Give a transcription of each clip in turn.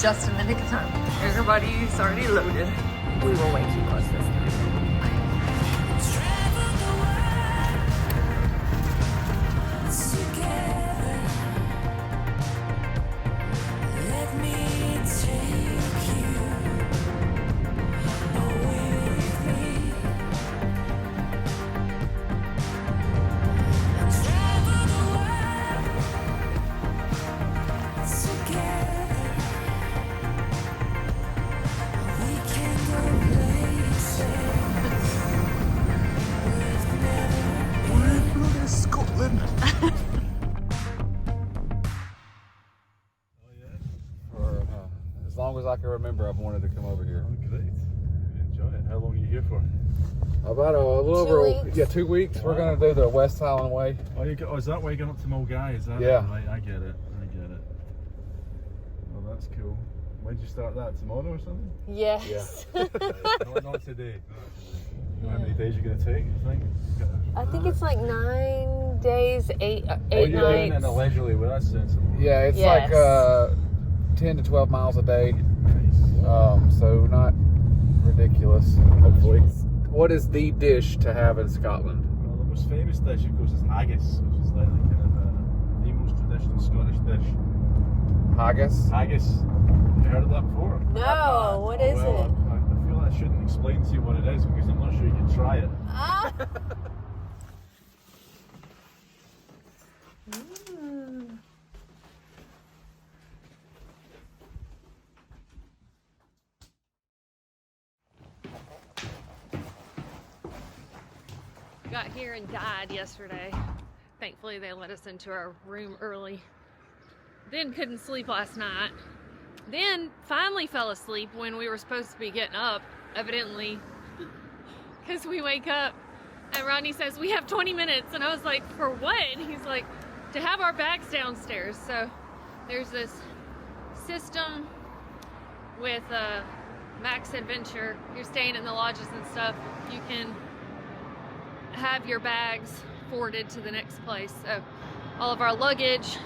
Just in the nick of time. Everybody's already loaded. We were way too close this time. As long as I can remember, I've wanted to come over here. Oh, great. Enjoy it. How long are you here for? About a little over 2 weeks. We're going to do the West Highland Way. Oh, is that why you're going up to Milngavie? Is that Yeah. it? Right, I get it. Well, that's cool. When did you start that? Tomorrow or something? Yes. Yeah. Not today. How many days are you going to take, you think? I think it's like 9 days, eight You're doing nights. it leisurely, well, that's sensible. Yeah, it's Yes. like 10 to 12 miles a day. Nice. So not ridiculous, hopefully. What is the dish to have in Scotland? Well, the most famous dish, of course, is haggis, which is like the kind of the most traditional Scottish dish. Haggis? Haggis. Have you heard of that before? No, what is it? I feel I shouldn't explain to you what it is because I'm not sure you can try it. Ah. Got here and died yesterday. Thankfully they let us into our room early. Then couldn't sleep last night. Then finally fell asleep when we were supposed to be getting up, evidently. Because we wake up and Rodney says, we have 20 minutes. And I was like, for what? And he's like, to have our bags downstairs. So there's this system with Max Adventure. You're staying in the lodges and stuff. You can have your bags forwarded to the next place. So all of our luggage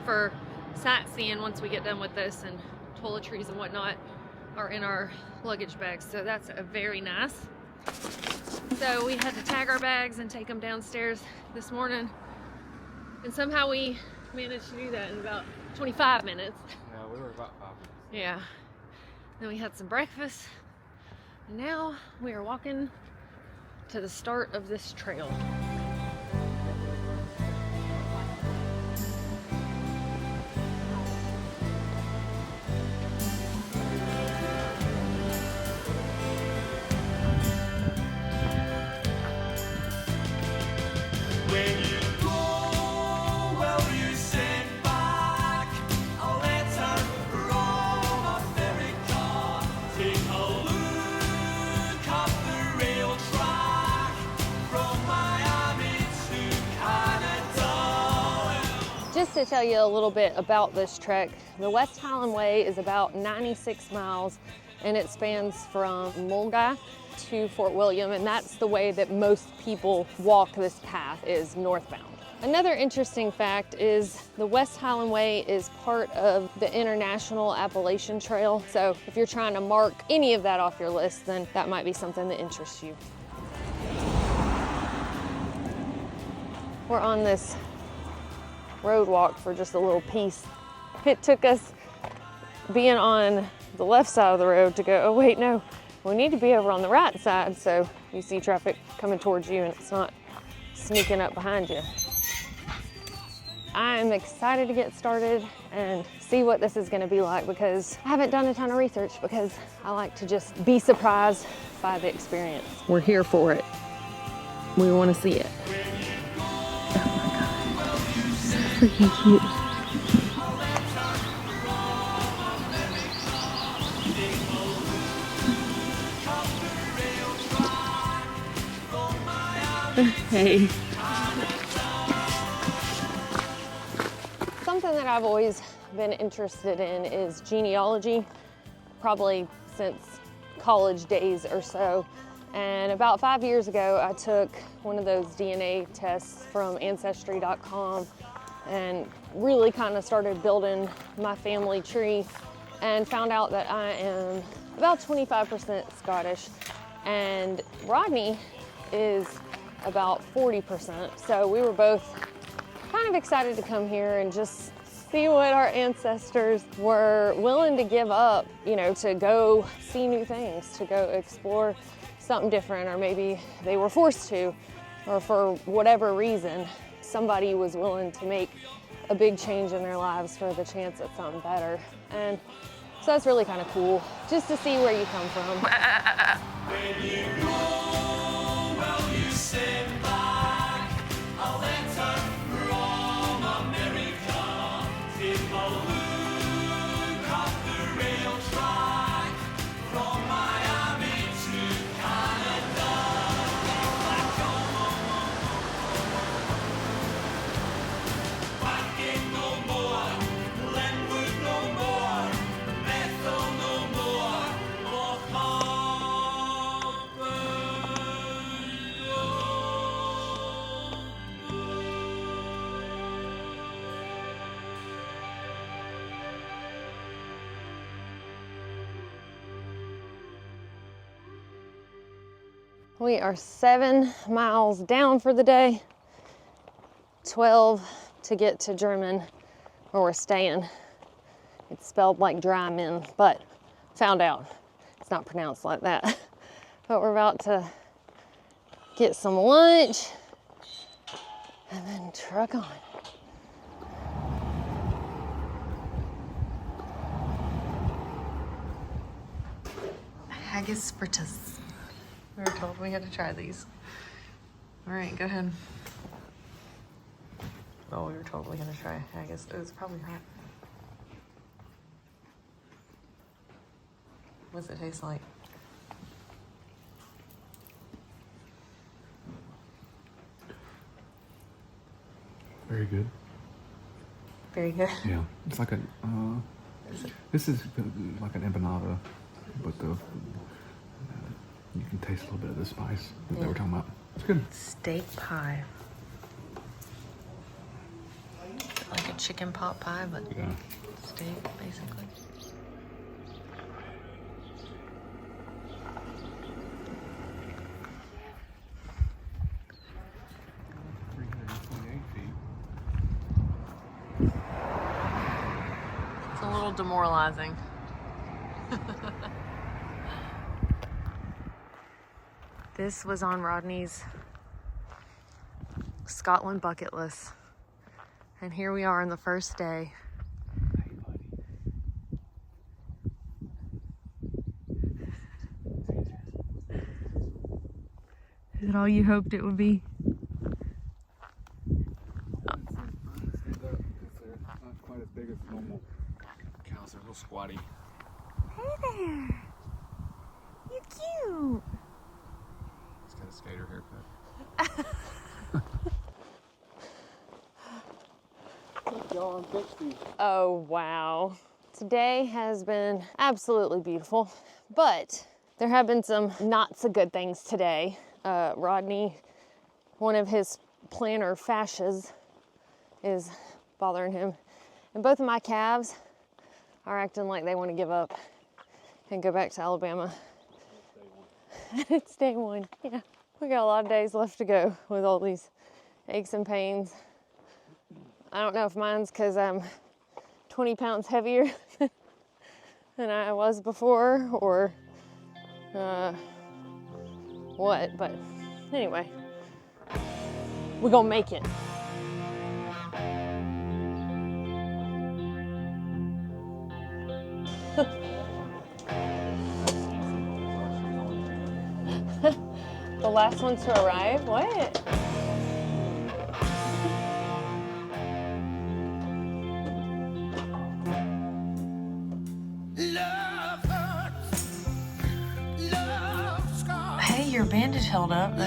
for sightseeing once we get done with this and toiletries and whatnot are in our luggage bags. So that's very nice. So we had to tag our bags and take them downstairs this morning. And somehow we managed to do that in about 25 minutes. Yeah, we were about 5 minutes. Yeah. Then we had some breakfast. And now we are walking to the start of this trail. Just to tell you a little bit about this trek, the West Highland Way is about 96 miles and it spans from Milngavie to Fort William, and that's the way that most people walk this path, is northbound. Another interesting fact is the West Highland Way is part of the International Appalachian Trail, so if you're trying to mark any of that off your list, then that might be something that interests you. We're on this road walk for just a little piece. It took us being on the left side of the road to go, oh wait, no, we need to be over on the right side so you see traffic coming towards you and it's not sneaking up behind you. I'm excited to get started and see what this is going to be like because I haven't done a ton of research because I like to just be surprised by the experience. We're here for it. We want to see it. Freaking cute. Hey. Something that I've always been interested in is genealogy, probably since college days or so. And about 5 years ago, I took one of those DNA tests from Ancestry.com and really kind of started building my family tree. and found out that I am about 25% Scottish, and Rodney is about 40%. So we were both kind of excited to come here and just see what our ancestors were willing to give up, you know, to go see new things, to go explore something different, or maybe they were forced to, or for whatever reason, somebody was willing to make a big change in their lives for the chance at something better. And so that's really kind of cool, just to see where you come from. When you go, will you send back a letter from America? Take a look at the rail track from Miami to Canada. Wagon no more, Glenwood no more, Bethel no more, Loch Lomond. We are 7 miles down for the day, 12 to get to Drymen, where we're staying. It's spelled like Drymen, but found out it's not pronounced like that. But we're about to get some lunch and then truck on. Haggis fritters. We were told we had to try these. All right, go ahead. Oh, we were told we had to try haggis. It was probably hot. What's it taste like? Very good. Very good. Yeah, it's like a. This is like an empanada, but you can taste a little bit of the spice that they were talking about. It's good. Steak pie. Like a chicken pot pie, but Yeah. steak, basically. It's a little demoralizing. This was on Rodney's Scotland bucket list. And here we are on the first day. Is it all you hoped it would be? They're not quite as big as normal cows. They're a little squatty. Hey there! You cute! He's got a skater haircut. Oh, wow. Today has been absolutely beautiful, but there have been some not so good things today. Rodney, one of his plantar fascias is bothering him, and both of my calves are acting like they want to give up and go back to Alabama. It's day one. Yeah, we got a lot of days left to go with all these aches and pains. I don't know if mine's because I'm 20 pounds heavier than I was before, or what, but anyway, we're gonna make it. The last one to arrive? What? Hey, your bandage held up though.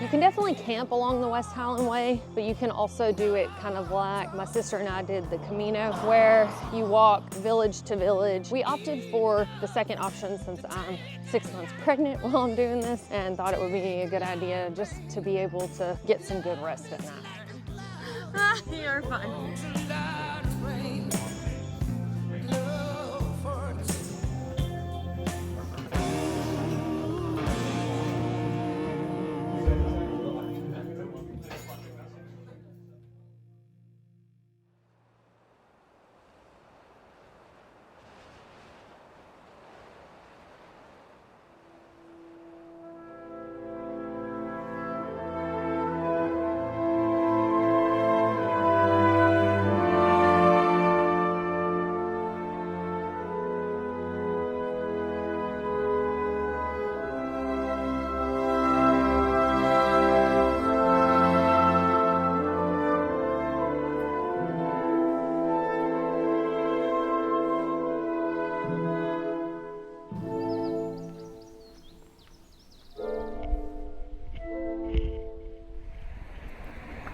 You can definitely camp along the West Highland Way, but you can also do it kind of like my sister and I did the Camino, where you walk village to village. We opted for the second option since I'm 6 months pregnant while I'm doing this, and thought it would be a good idea just to be able to get some good rest at night. You're fine.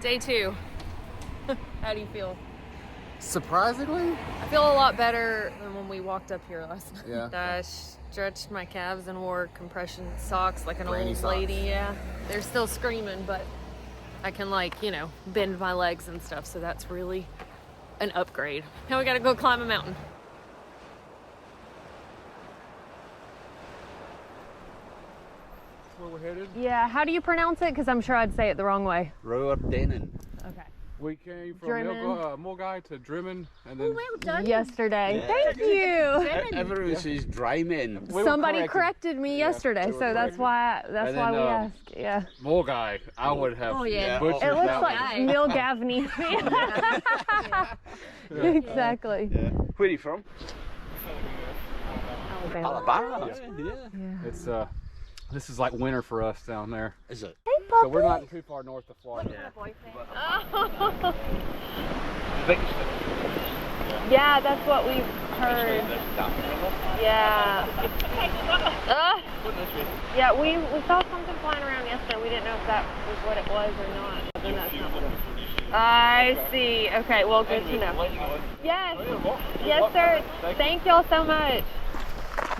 Day 2. How do you feel? Surprisingly? I feel a lot better than when we walked up here last night. Yeah. I stretched my calves and wore compression socks like an Granny old socks. lady. Yeah. They're still screaming, but I can, like, you know, bend my legs and stuff, so that's really an upgrade. Now we gotta go climb a mountain. Where we're headed? Yeah, how do you pronounce it? Because I'm sure I'd say it the wrong way. Roardennen. Okay. We came from Drymen. Milngavie to Drymen, and then Yesterday. Yeah. Thank you. Everyone says Drymen. we were Somebody corrected me yesterday, we were so that's corrected. why And we then, ask. Yeah. Milngavie. I would have yeah. butchered It looks that like one. Milngavie. Exactly. Yeah. Where are you from? Alabama. Alabama. Yeah. It's this is like winter for us down there. Is it? So we're not too far north of Florida. Yeah, that's what we've heard. Yeah. Yeah, we saw something flying around yesterday. We didn't know if that was what it was or not. But then that's not what it was. I see. Okay, well, good to know. Yes. Yes, sir. Thank y'all so much.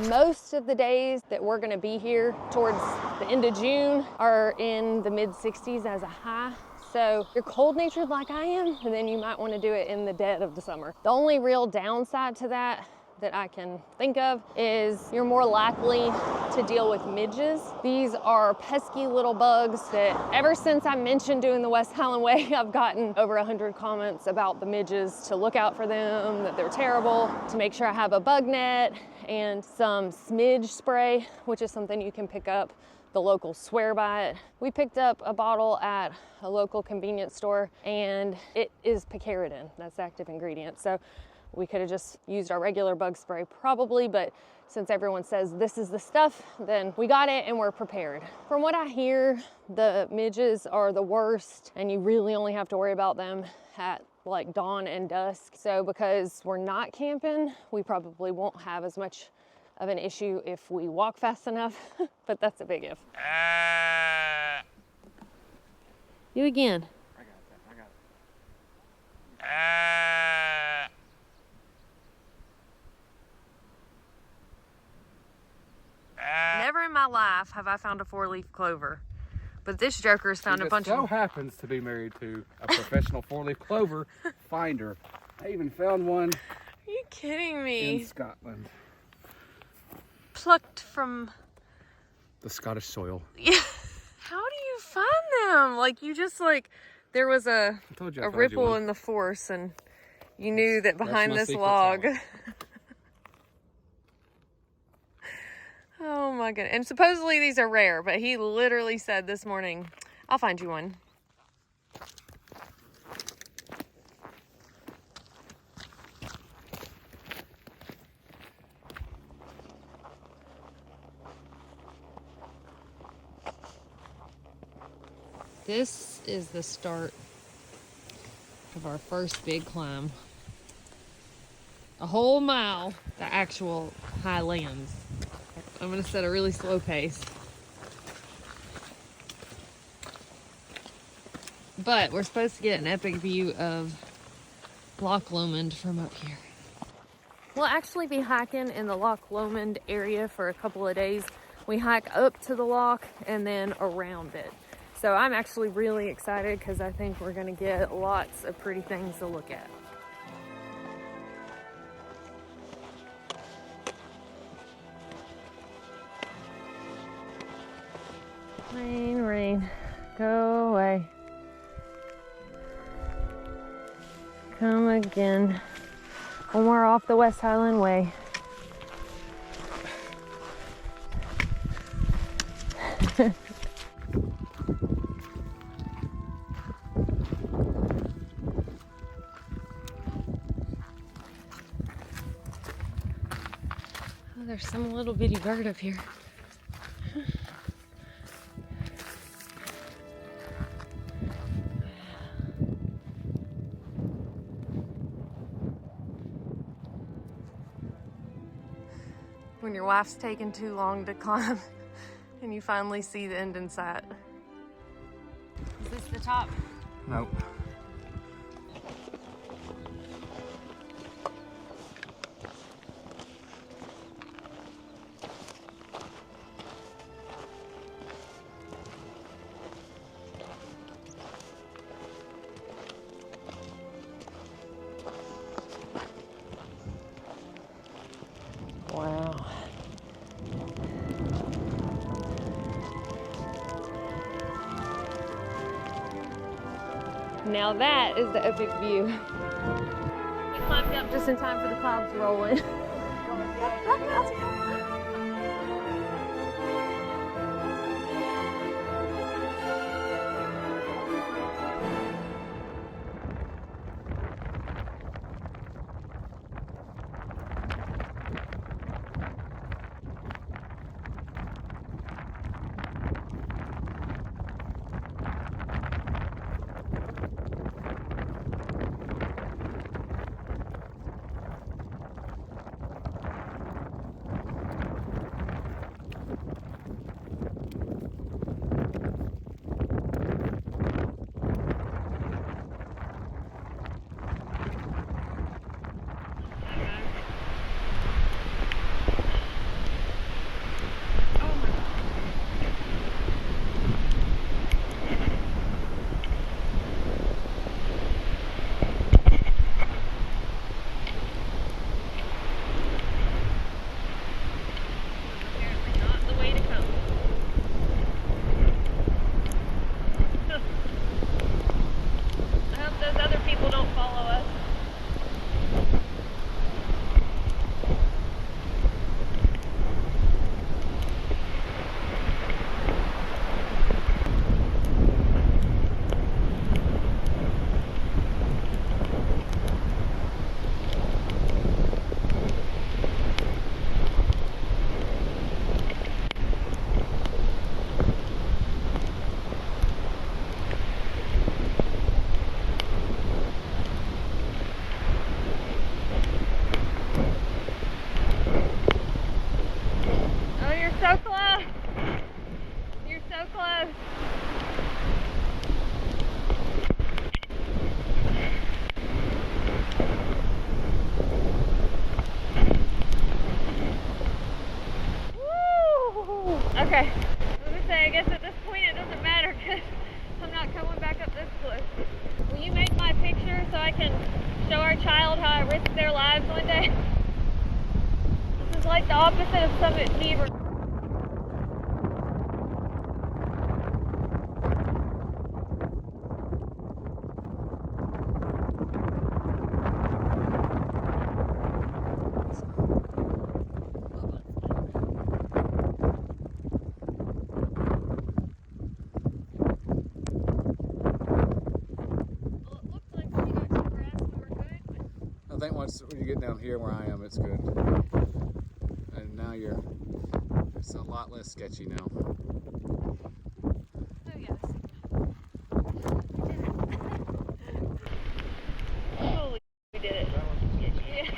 Most of the days that we're gonna be here towards the end of June are in the mid-60s as a high. So you're cold natured like I am, and then you might want to do it in the dead of the summer. The only real downside to that I can think of is you're more likely to deal with midges. These are pesky little bugs that ever since I mentioned doing the West Highland Way, I've gotten over 100 comments about the midges, to look out for them, that they're terrible, to make sure I have a bug net and some smidge spray, which is something you can pick up. The locals swear by it. We picked up a bottle at a local convenience store, and it is picaridin. That's the active ingredient. So we could have just used our regular bug spray probably, but since everyone says this is the stuff, then we got it and we're prepared. From what I hear, the midges are the worst, and you really only have to worry about them at like dawn and dusk. So because we're not camping, we probably won't have as much of an issue if we walk fast enough, but that's a big if. You again. I got it. Never in my life have I found a 4-leaf clover, but this joker's found a bunch so of. happens to be married to a professional 4-leaf clover finder. I even found one Are you kidding me? in Scotland. Plucked from. The Scottish soil. Yeah. How do you find them? Like, you just like, there was a I told you I found you ripple one. in the force, and you knew that behind my this secret log. talent. Oh my goodness. And supposedly these are rare, but he literally said this morning, I'll find you one. This is the start of our first big climb. A whole mile to actual highlands. I'm gonna set a really slow pace. But we're supposed to get an epic view of Loch Lomond from up here. We'll actually be hiking in the Loch Lomond area for a couple of days. We hike up to the loch and then around it. So I'm actually really excited because I think we're gonna get lots of pretty things to look at. Rain, rain, go away. Come again. When we're off the West Highland Way. Oh, there's some little bitty bird up here. When your wife's taking too long to climb and you finally see the end in sight. Is this the top? Nope. Wow. Now that is the epic view. We climbed up just in time for the clouds to roll in. Okay, I was gonna say, I guess at this point it doesn't matter because I'm not coming back up this cliff. Will you make my picture so I can show our child how I risked their lives one day? This is like the opposite of Summit Fever. I think once when you get down here where I am, it's good. And now it's a lot less sketchy now. Oh yes. Holy, we did it. Yeah.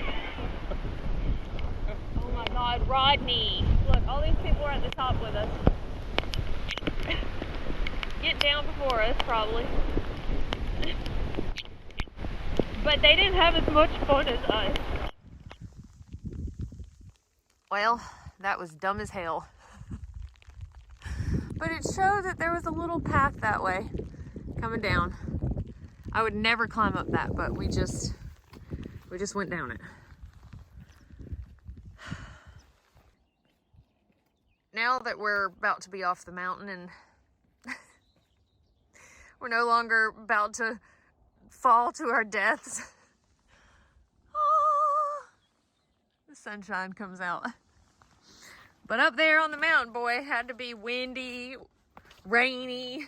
Oh my God, Rodney! Look, all these people are at the top with us. Get down before us, probably. But they didn't have as much fun as us. Well, that was dumb as hell. But it showed that there was a little path that way coming down. I would never climb up that, but we just went down it. Now that we're about to be off the mountain and we're no longer about to fall to our deaths, the sunshine comes out. But up there on the mountain, boy, it had to be windy, rainy,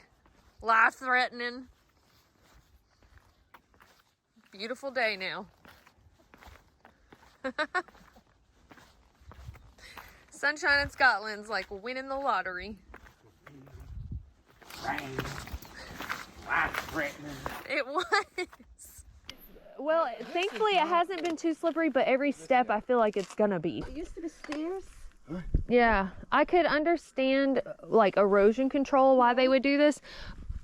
life-threatening. Beautiful day now. Sunshine in Scotland's like winning the lottery. It was. Well, thankfully it hasn't been too slippery, but every step I feel like it's gonna be. It used to be stairs. Yeah, I could understand like erosion control, why they would do this,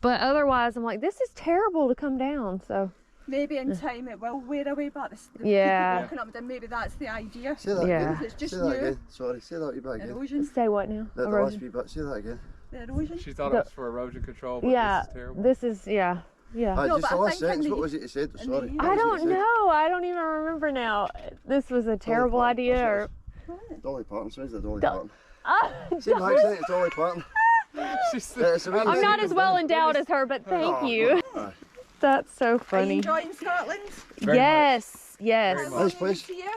but otherwise I'm like, this is terrible to come down, so. Maybe in time it will wear away, but the Yeah. people walking up and maybe that's the idea. Say that Yeah. again. It's just Say that new. again. Sorry, say that wee bit again. Erosion. Say what now? The last Erosion. wee bit, say that again. The erosion. She thought it was for erosion control, but Yeah, this is terrible. this is, yeah. Aye, No, just but the I last think sentence, in what the- was it you said? in the Sorry. year- what I was it don't you said? know. I don't even remember now. This was a terrible Parton, idea, that's or Dolly Parton, sounds like Dolly Do- Parton. Ah, Same accent, it's Dolly Parton. She's It's a wee- I'm not as well endowed as her, but thank you. Aye. That's so Are you funny. enjoying Scotland? Very Yes, yes. Very much. Nice place. Here?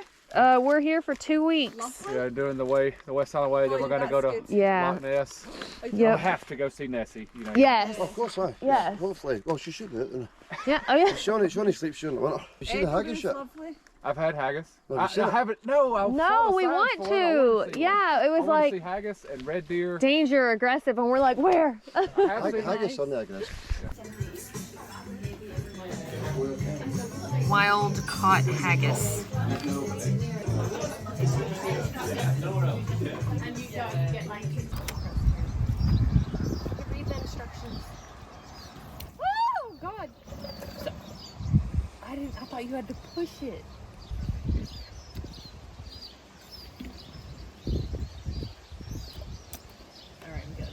We're here for 2 weeks. Lovely. Yeah, doing the west side of the way, then we're going to go to That's good. Yeah. Loch Ness. I Yep. have to go see Nessie. You know. Yes. Of course, aye. Yes. Hopefully. Well, she should do it. Yeah. Oh yeah. Shawnee sleeps during the winter. You seen the haggis Edinburgh's yet? lovely. I've had haggis. No, you seen I it? haven't. No, I No, saw the we sign want for it. I to. wanna see one. Yeah, it was I wanna like see haggis and red deer. danger, aggressive, and we're like, where? I have seen Haggis on there, I guess. Wild caught haggis. Read the instructions. Oh God! I thought you had to push it. All right, I'm good.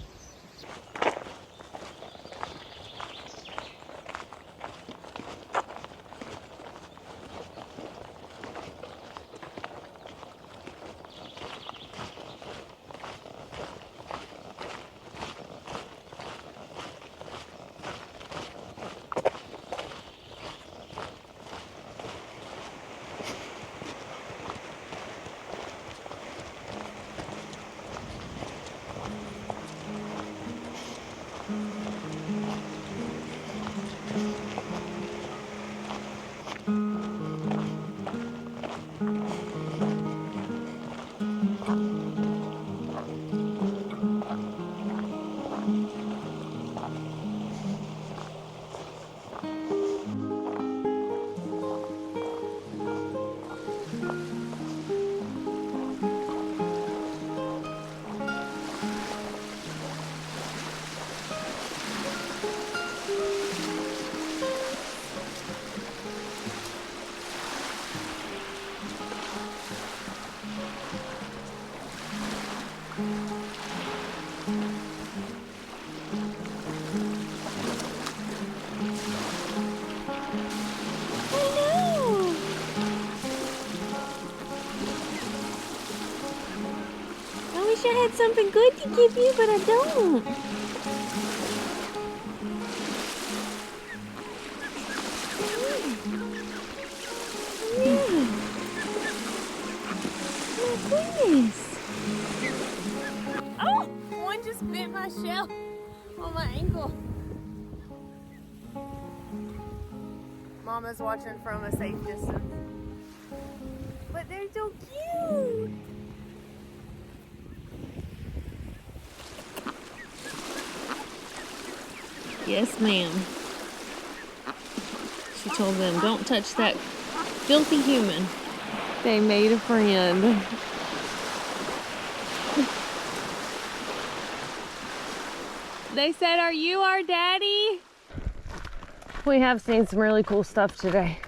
I wish I had something good to give you, but I don't. Yeah. My goodness. Oh, one just bit my shell on my ankle. Mama's watching from a safe distance. But they're so cute. Yes, ma'am. She told them, don't touch that filthy human. They made a friend. They said, are you our daddy? We have seen some really cool stuff today.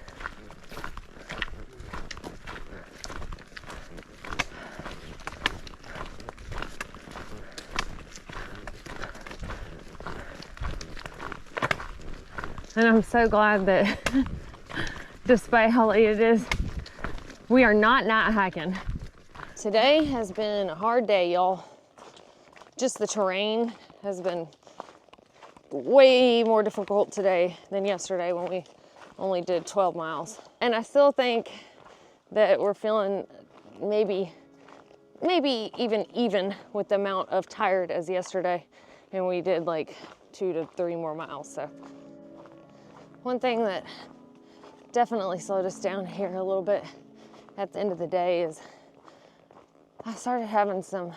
And I'm so glad that despite how late it is, we are not night hiking. Today has been a hard day, y'all. Just the terrain has been way more difficult today than yesterday when we only did 12 miles. And I still think that we're feeling maybe even with the amount of tired as yesterday, and we did like 2 to 3 more miles. So one thing that definitely slowed us down here a little bit at the end of the day is I started having some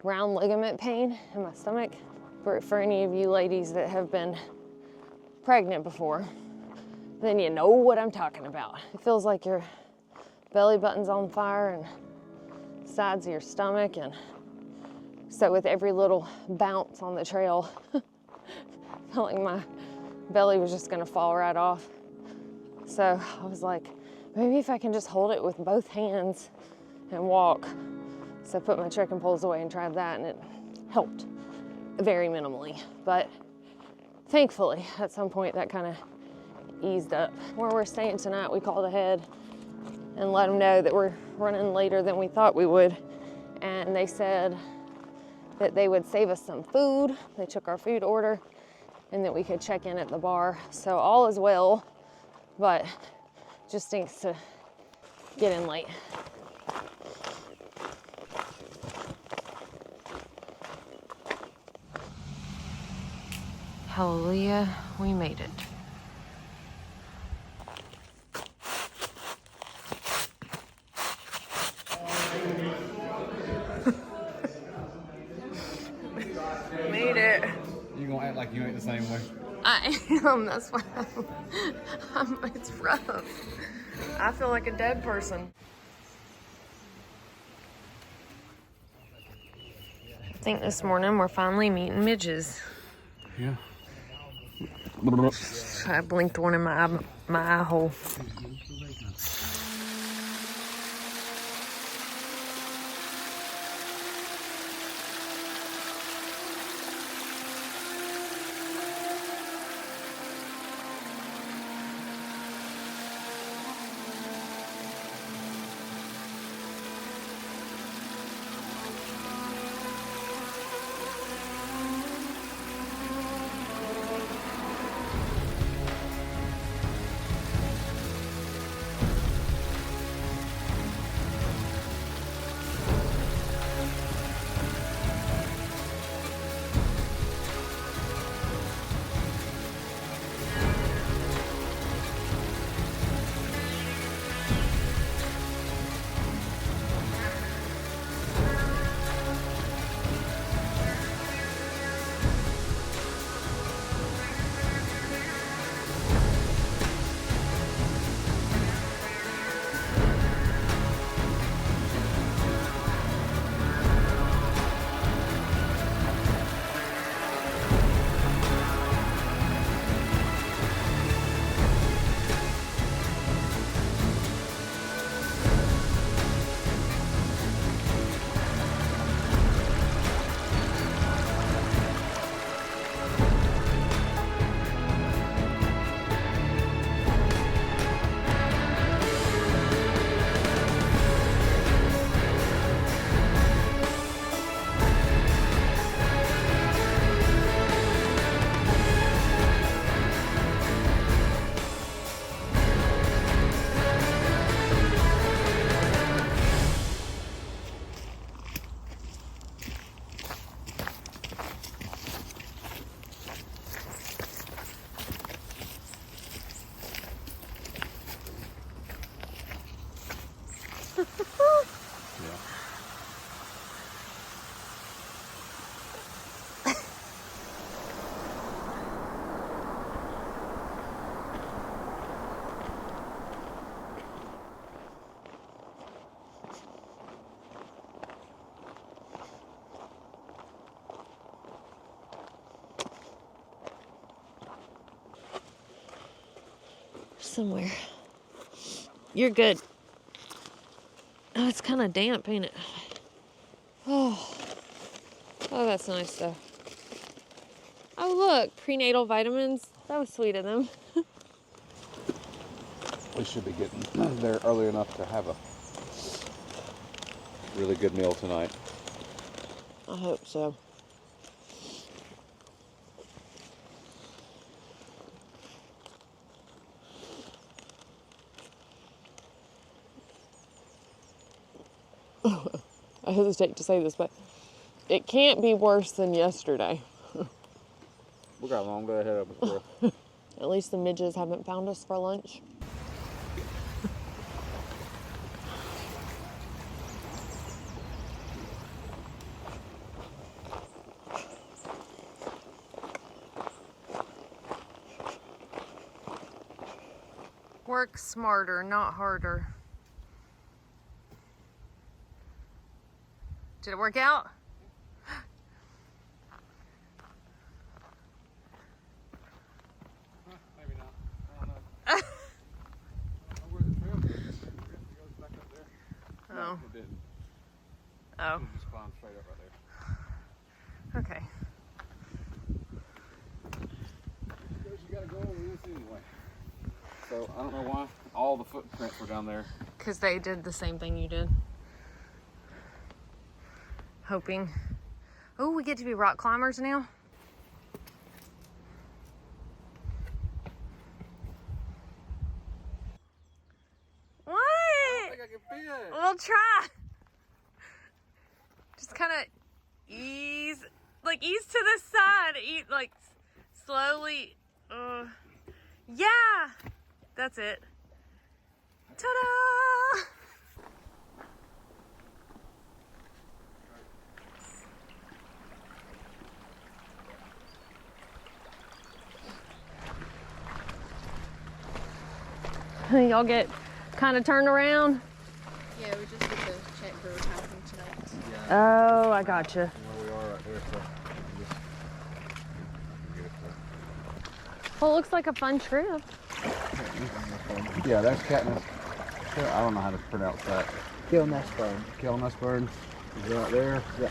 round ligament pain in my stomach. For any of you ladies that have been pregnant before, then you know what I'm talking about. It feels like your belly button's on fire and sides of your stomach, and so with every little bounce on the trail, I felt like my belly was just gonna fall right off. So I was like, maybe if I can just hold it with both hands and walk. So I put my trekking poles away and tried that, and it helped very minimally. But thankfully, at some point that kind of eased up. Where we're staying tonight, we called ahead and let them know that we're running later than we thought we would. And they said that they would save us some food. They took our food order and that we could check in at the bar. So all is well, but just stinks to get in late. Hallelujah, we made it. Made it. You gonna act like you ain't the same way? I am, that's why it's rough. I feel like a dead person. I think this morning we're finally meeting midges. Yeah. I blinked one in my eye hole. Somewhere. You're good. Oh, it's kind of damp, ain't it? Oh, that's nice though. Oh, look, prenatal vitamins. That was sweet of them. We should be getting there early enough to have a really good meal tonight. I hope so. I hesitate to say this, but it can't be worse than yesterday. We got a long day ahead of us, girl. At least the midges haven't found us for lunch. Work smarter, not harder. Did it work out? Maybe not. I don't know. I don't know where the trail goes. It goes back up there. Oh. No, it didn't. Oh. It just climbed straight up right there. Okay. Because you gotta go over this anyway. So I don't know why all the footprints were down there. Because they did the same thing you did. Hoping. Oh, we get to be rock climbers now? What? I think I can fit. We'll try. Just kind of ease to the side. Eat like slowly. Yeah, that's it. Ta-da! Y'all get kind of turned around? Yeah, we just did the check for camping tonight. Oh, I gotcha. Where we are right there, so Well, it looks like a fun trip. yeah, that's Katniss. I don't know how to pronounce that. Kilnessburn. Kilnessburn is right there. Yeah.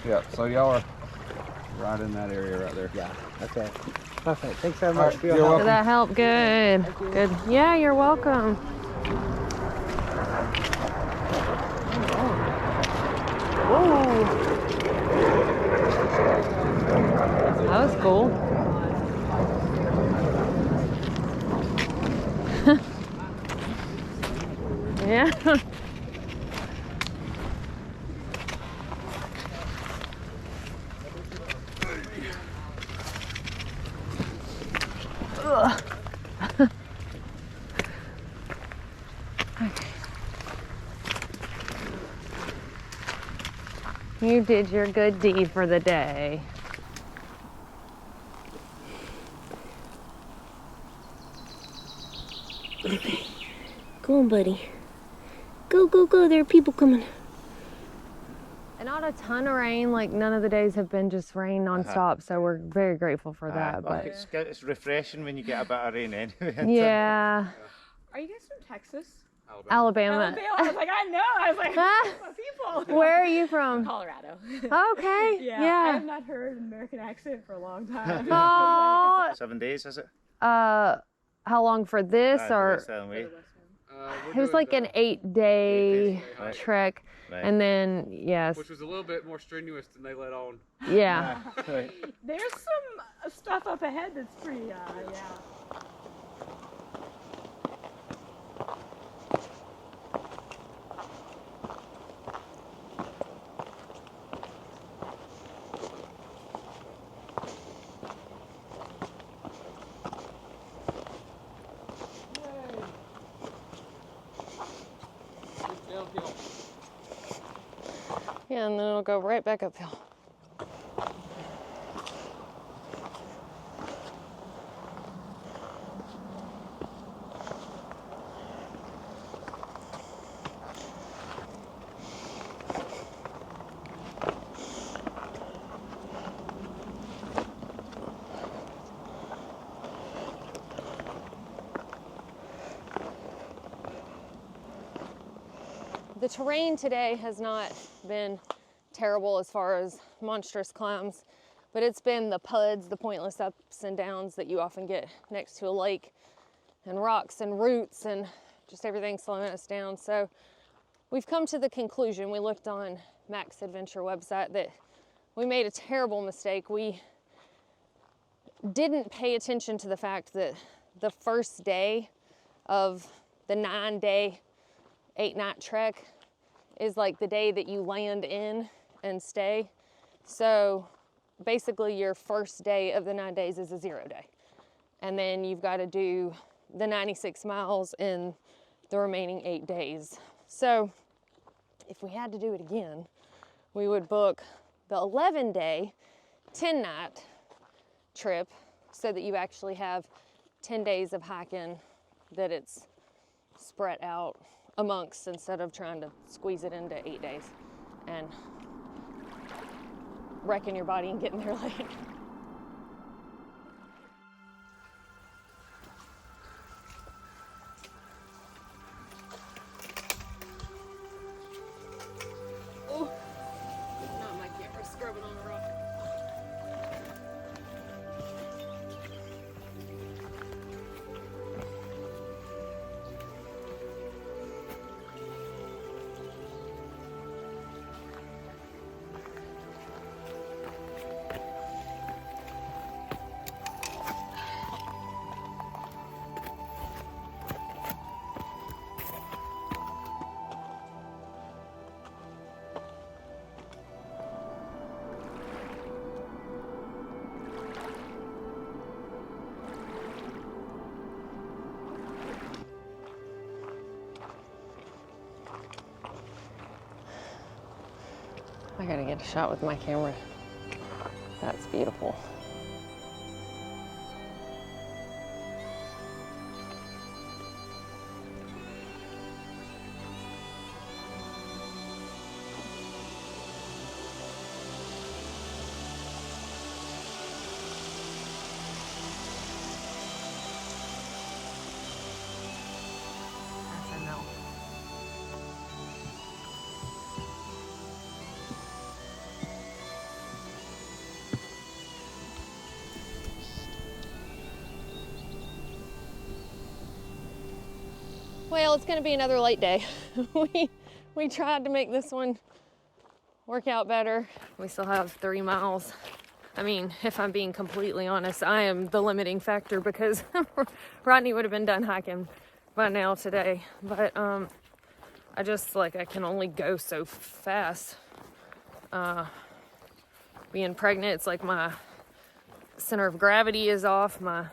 Yeah. So y'all are right in that area right there. Yeah. Okay. Perfect. Thanks so All much right, for your you're help. Did that help? Good. Good. Yeah, you're welcome. Whoa. That was cool. Yeah. Ugh. Okay. You did your good deed for the day. Okay. Go on, buddy. Go, go, go. There are people coming. And not a ton of rain, like none of the days have been just rain nonstop, so we're very grateful for that. But It's refreshing when you get a bit of rain anyway. yeah. Are you guys from Texas? Alabama. I was like, I know. I was like, people. Where are you from? Colorado. Okay. Yeah. Yeah. I have not heard an American accent for a long time. Oh. 7 days, is it? How long for this or? It was like an 8-day trek, and then yes. Which was a little bit more strenuous than they let on. Yeah. There's some stuff up ahead that's pretty, yeah. Yeah, and then it'll go right back uphill. The terrain today has not been terrible as far as monstrous climbs, but it's been the PUDs, the pointless ups and downs that you often get next to a lake, and rocks and roots and just everything slowing us down. So we've come to the conclusion, we looked on Mac's Adventure website, that we made a terrible mistake. We didn't pay attention to the fact that the first day of the 9-day, 8-night trek is like the day that you land in and stay. So basically your first day of the 9 days is a 0 day. And then you've got to do the 96 miles in the remaining 8 days. So if we had to do it again, we would book the 11-day, 10-night trip so that you actually have 10 days of hiking that it's spread out amongst, instead of trying to squeeze it into 8 days and wrecking your body and getting there late. Oh, not my camera scrubbing on the rock. I gotta get a shot with my camera. That's beautiful. That's a no. Well, it's gonna be another late day. we tried to make this one work out better. We still have 3 miles. I mean, if I'm being completely honest, I am the limiting factor because Rodney would have been done hiking by now today. But I just, like, I can only go so fast. Being pregnant, it's like my center of gravity is off. My,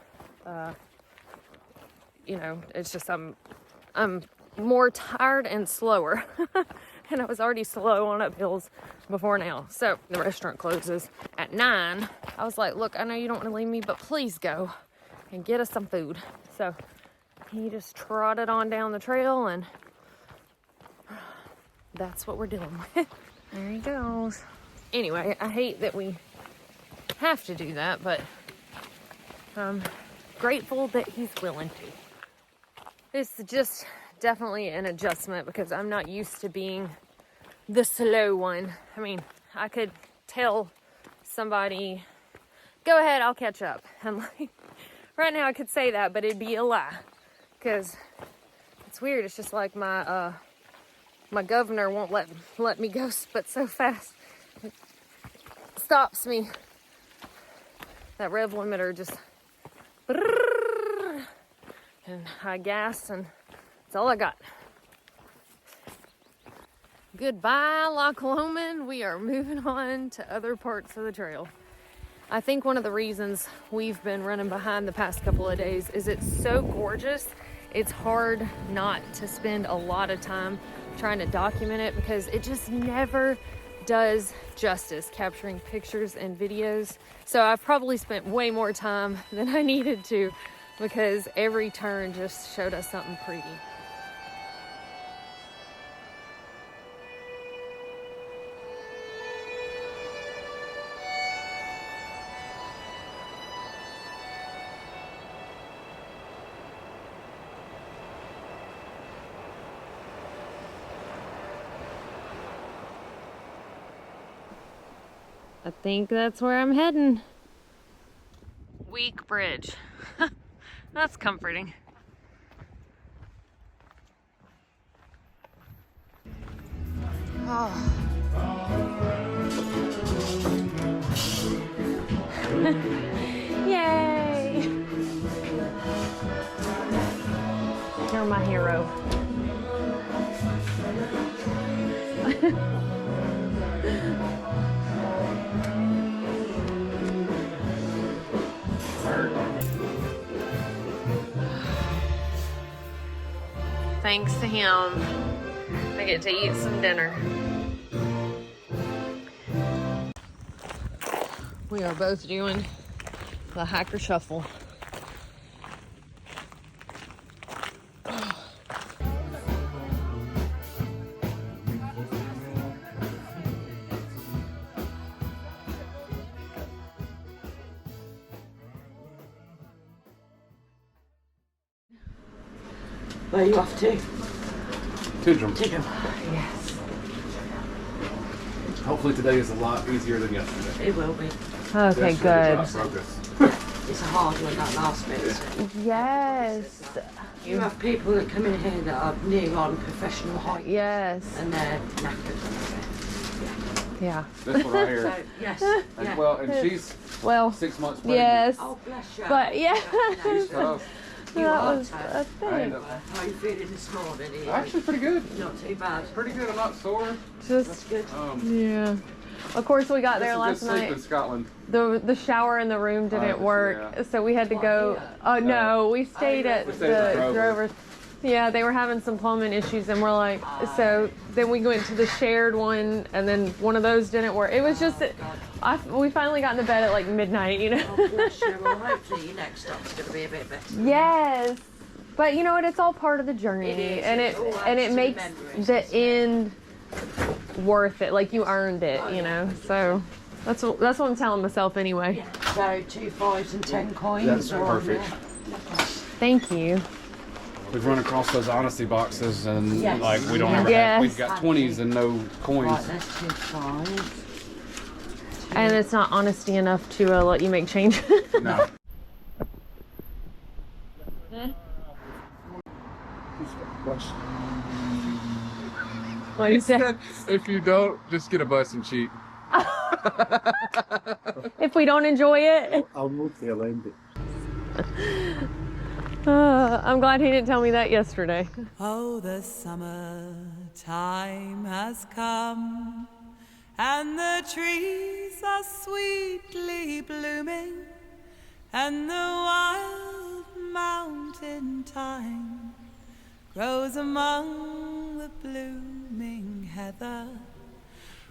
you know, it's just I'm more tired and slower. And I was already slow on uphills before now. So the restaurant closes at 9. I was like, look, I know you don't want to leave me, but please go and get us some food. So he just trotted on down the trail, and that's what we're dealing with. There he goes. Anyway, I hate that we have to do that, but I'm grateful that he's willing to. It's just definitely an adjustment because I'm not used to being the slow one. I mean, I could tell somebody, go ahead, I'll catch up. And like, right now I could say that, but it'd be a lie. Because it's weird, it's just like my governor won't let me go but so fast. It stops me. That rev limiter just, and high gas, and that's all I got. Goodbye, Loch Lomond. We are moving on to other parts of the trail. I think one of the reasons we've been running behind the past couple of days is it's so gorgeous. It's hard not to spend a lot of time trying to document it because it just never does justice capturing pictures and videos. So I've probably spent way more time than I needed to because every turn just showed us something pretty. I think that's where I'm heading. Weak bridge. That's comforting. Oh. Yay! You're my hero. Thanks to him, I get to eat some dinner. We are both doing the hiker shuffle. Where are you off to? Tyndrum. Tyndrum. Yes. Hopefully today is a lot easier than yesterday. It will be. Okay, good. It's a hard one, that last bit. Yes. You have people that come in here that are near on professional height. Yes. And they're knackered. Yeah. That's what I hear. So, yes. And, Yeah. well, and she's 6 months pregnant. Yes. Oh, bless you. But yeah. She's tough. You That are was tough. a thing. How are you feeling this morning? Actually, pretty good. Not too bad. Pretty good. I'm not sore. Just good. Yeah. Of course, we got there last Sleep night. in Scotland. The shower in the room didn't work, yeah. so we had to go. Oh no, we stayed at We stayed at the the Drovers. Yeah, they were having some plumbing issues, and we're like, so then we went to the shared one, and then one of those didn't work. It was just, we finally got into bed at like midnight, you know. Oh, bless you. Well, hopefully your next stop's going to be a bit better. Yes, but you know what? It's all part of the journey, It is. and It's all it to makes remember, the end worth it. Like you earned it, you know. So that's what I'm telling myself anyway. So 2 5s and 10 coins. That's or- perfect. Thank you. We've run across those honesty boxes, and Yes. like we don't ever Yes. have. We've got 20s and no coins. Right, that's 2 5s. And it's not honesty enough to let you make change. No. What do you say? If you don't, just get a bus and cheat. If we don't enjoy it. I'll move the end it. I'm glad he didn't tell me that yesterday. Oh, the summertime has come, and the trees are sweetly blooming, and the wild mountain thyme grows among the blooming heather.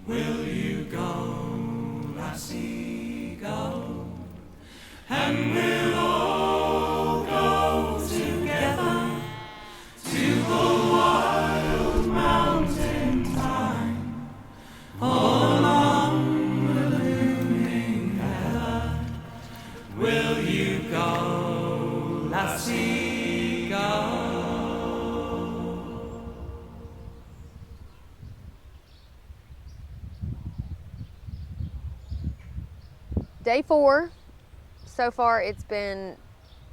Will you go, lassie, go? And we'll all go together to the wild mountain thyme, all along the blooming heather. Will you go, lassie, go? Day 4. So far it's been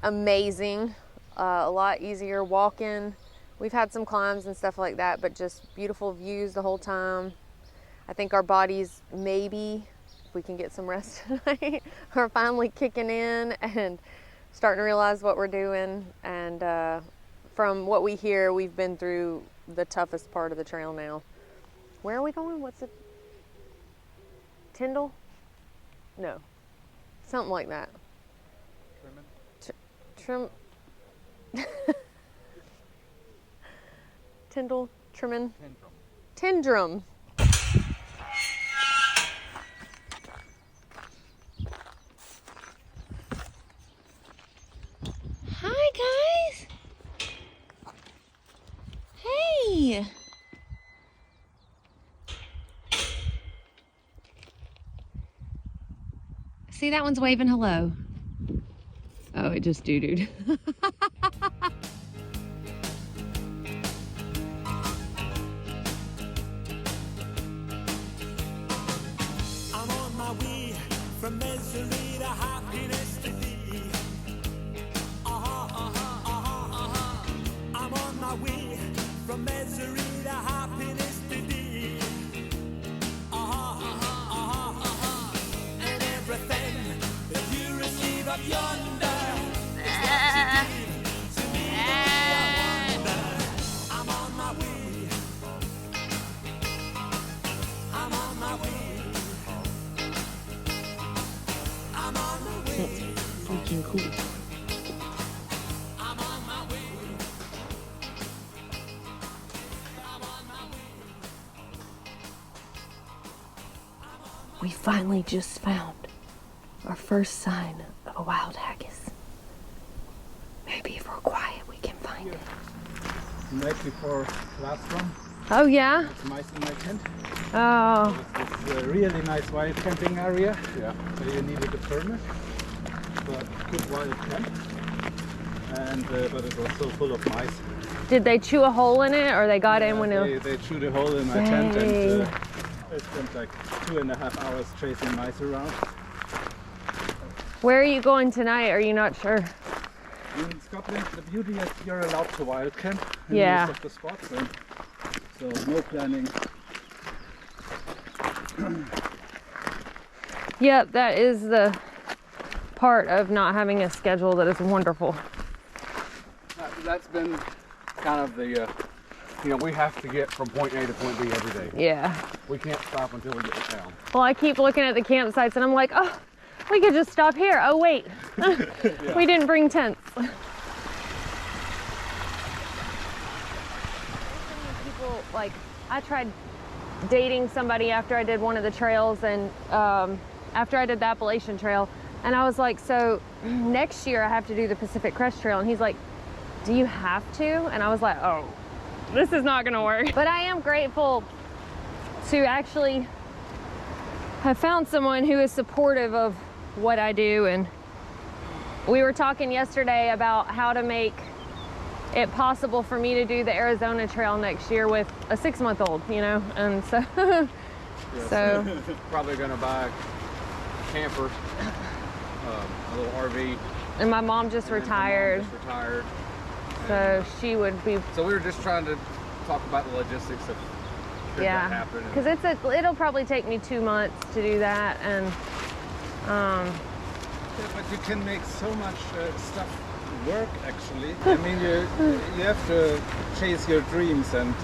amazing. A lot easier walking. We've had some climbs and stuff like that, but just beautiful views the whole time. I think our bodies, maybe, if we can get some rest tonight, are finally kicking in and starting to realize what we're doing. And from what we hear, we've been through the toughest part of the trail now. Where are we going? What's it? Tyndall? No. Something like that. Trim. Tyndall, Trimmin. Tyndrum. Hi guys. Hey. See, that one's waving hello. Oh, it just doo-dooed. I'm on my way the misery, the happiness, the day. And everything that you receive up yonder is what you give to me. I wonder. I'm on my way. I'm on my way. I'm on my way. Freaking cool. I'm on my way. We finally just found our first sign of a wild haggis. Maybe if we're quiet, we can find it. Night before last one. Oh, yeah? It's mice in my tent. Oh. It's a really nice wild camping area. Yeah. So you needed a permit, but good wild camp. And but it was so full of mice. Did they chew a hole in it, or they got in when it... They chewed a hole in my tent, and I spent like 2.5 hours chasing mice around. Where are you going tonight? Are you not sure? In Scotland, the beauty is you're allowed to wild camp in Yeah. most of the spots, and so no planning. Yep, that is the part of not having a schedule that is wonderful. That's been kind of the, you know, we have to get from point A to point B every day. Yeah. We can't stop until we get to town. Well, I keep looking at the campsites and I'm like, oh, we could just stop here. Oh, wait. We didn't bring tents. People, like, I tried dating somebody after I did one of the trails, and after I did the Appalachian Trail, and I was like, so next year I have to do the Pacific Crest Trail, and he's like, do you have to? And I was like, oh, this is not gonna work. But I am grateful to actually have found someone who is supportive of what I do. And we were talking yesterday about how to make it possible for me to do the Arizona Trail next year with a 6-month-old, you know, and so so probably gonna buy a camper, a little RV. And my mom just retired. So she would be. So we were just trying to talk about the logistics of should that happen. Because it'll probably take me 2 months to do that, and Yeah, but you can make so much stuff work actually. I mean, you have to chase your dreams and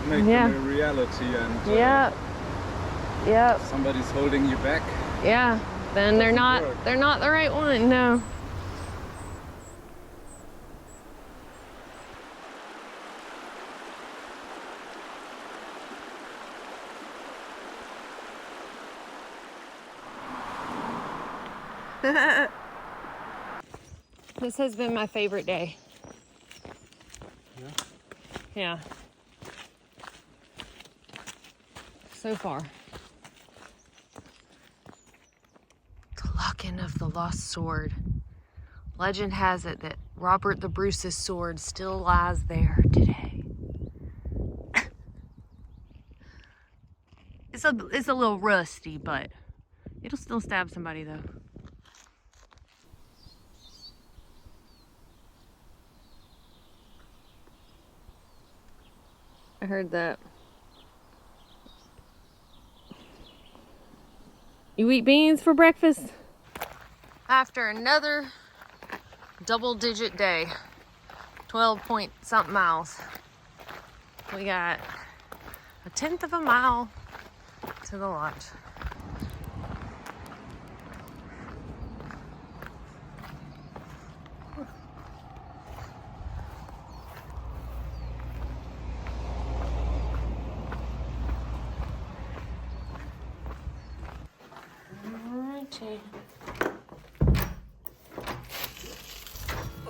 make them a reality, and somebody's holding you back. Yeah, then they're not the right one. No. This has been my favorite day. Yeah. So far. The Loch-in of the Lost Sword. Legend has it that Robert the Bruce's sword still lies there today. It's a little rusty, but it'll still stab somebody though. I heard that. You eat beans for breakfast? After another double-digit day, 12-point-something miles, we got 1/10 of a mile to the lodge.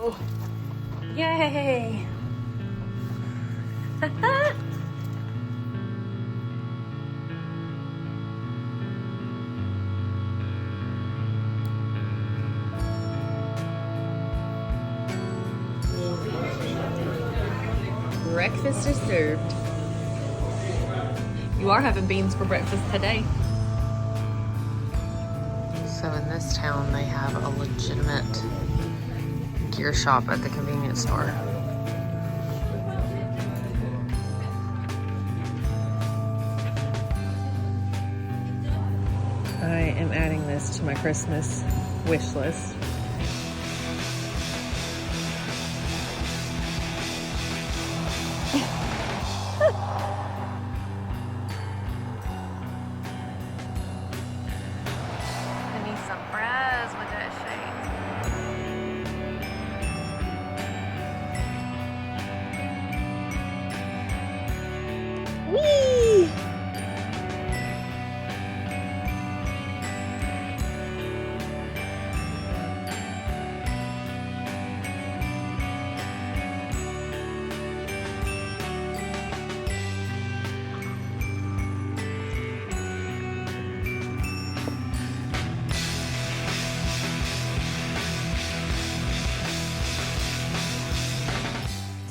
Oh, yay! Breakfast is served. You are having beans for breakfast today. So in this town, they have a legitimate gear shop at the convenience store. I am adding this to my Christmas wish list. I need some fries with that shake. Whee!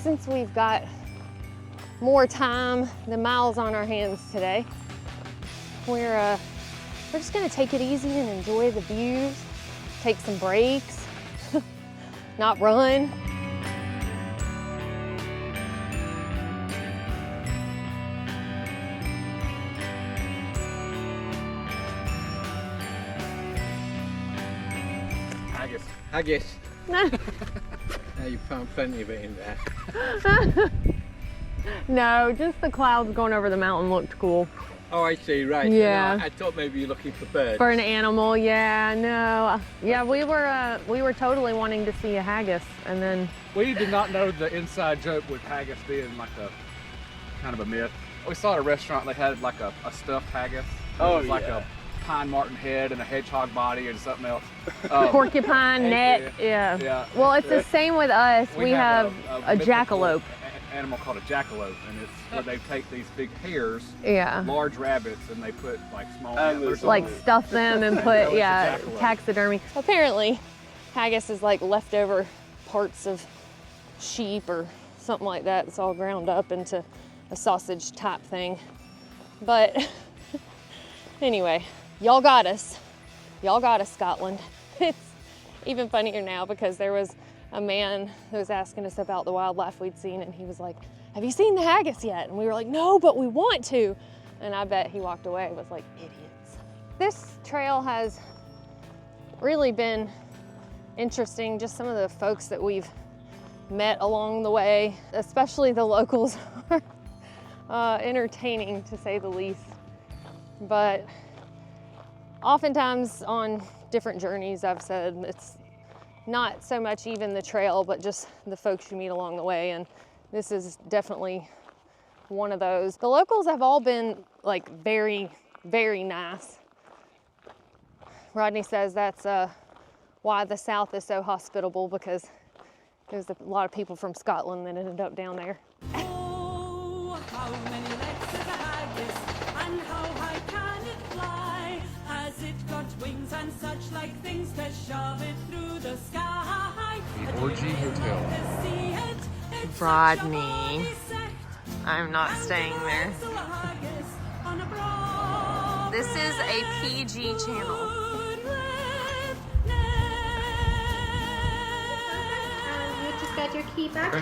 Since we've got more time than miles on our hands today, we're just gonna take it easy and enjoy the views, take some breaks, not run. Haggis. No. Yeah, you found plenty of it in there. No, just the clouds going over the mountain looked cool. Oh, I see, right. Yeah. No, I thought maybe you're looking for birds. For an animal, yeah, no. Yeah, we were totally wanting to see a haggis, and then... We did not know the inside joke with haggis being like a kind of a myth. We saw at a restaurant they had like a stuffed haggis. Oh, it was like yeah. a pine marten head and a hedgehog body and something else. Porcupine, neck, yeah. Well, it's the same with us. We have a jackalope. Animal called a jackalope, and it's where they take these big hares, Yeah. large rabbits, and they put like small antlers Like on it. stuff them and No, put, it's a yeah, jackalope. taxidermy. Apparently, haggis is like leftover parts of sheep or something like that. It's all ground up into a sausage type thing. But anyway, y'all got us. Y'all got us, Scotland. It's even funnier now because there was a man who was asking us about the wildlife we'd seen, and he was like, "Have you seen the haggis yet?" And we were like, "No, but we want to." And I bet he walked away with like, idiots. This trail has really been interesting. Just some of the folks that we've met along the way, especially the locals, are entertaining to say the least. But oftentimes on different journeys, I've said it's not so much even the trail, but just the folks you meet along the way. And this is definitely one of those. The locals have all been like very, very nice. Rodney says that's why the South is so hospitable, because there's a lot of people from Scotland that ended up down there. Oh, how many legs has a haggis, and how high can it fly? Has it got wings and such like things to shove it through the sky? The Orchy Hotel. Rodney, I'm not staying there. This is a PG channel. Get your key back.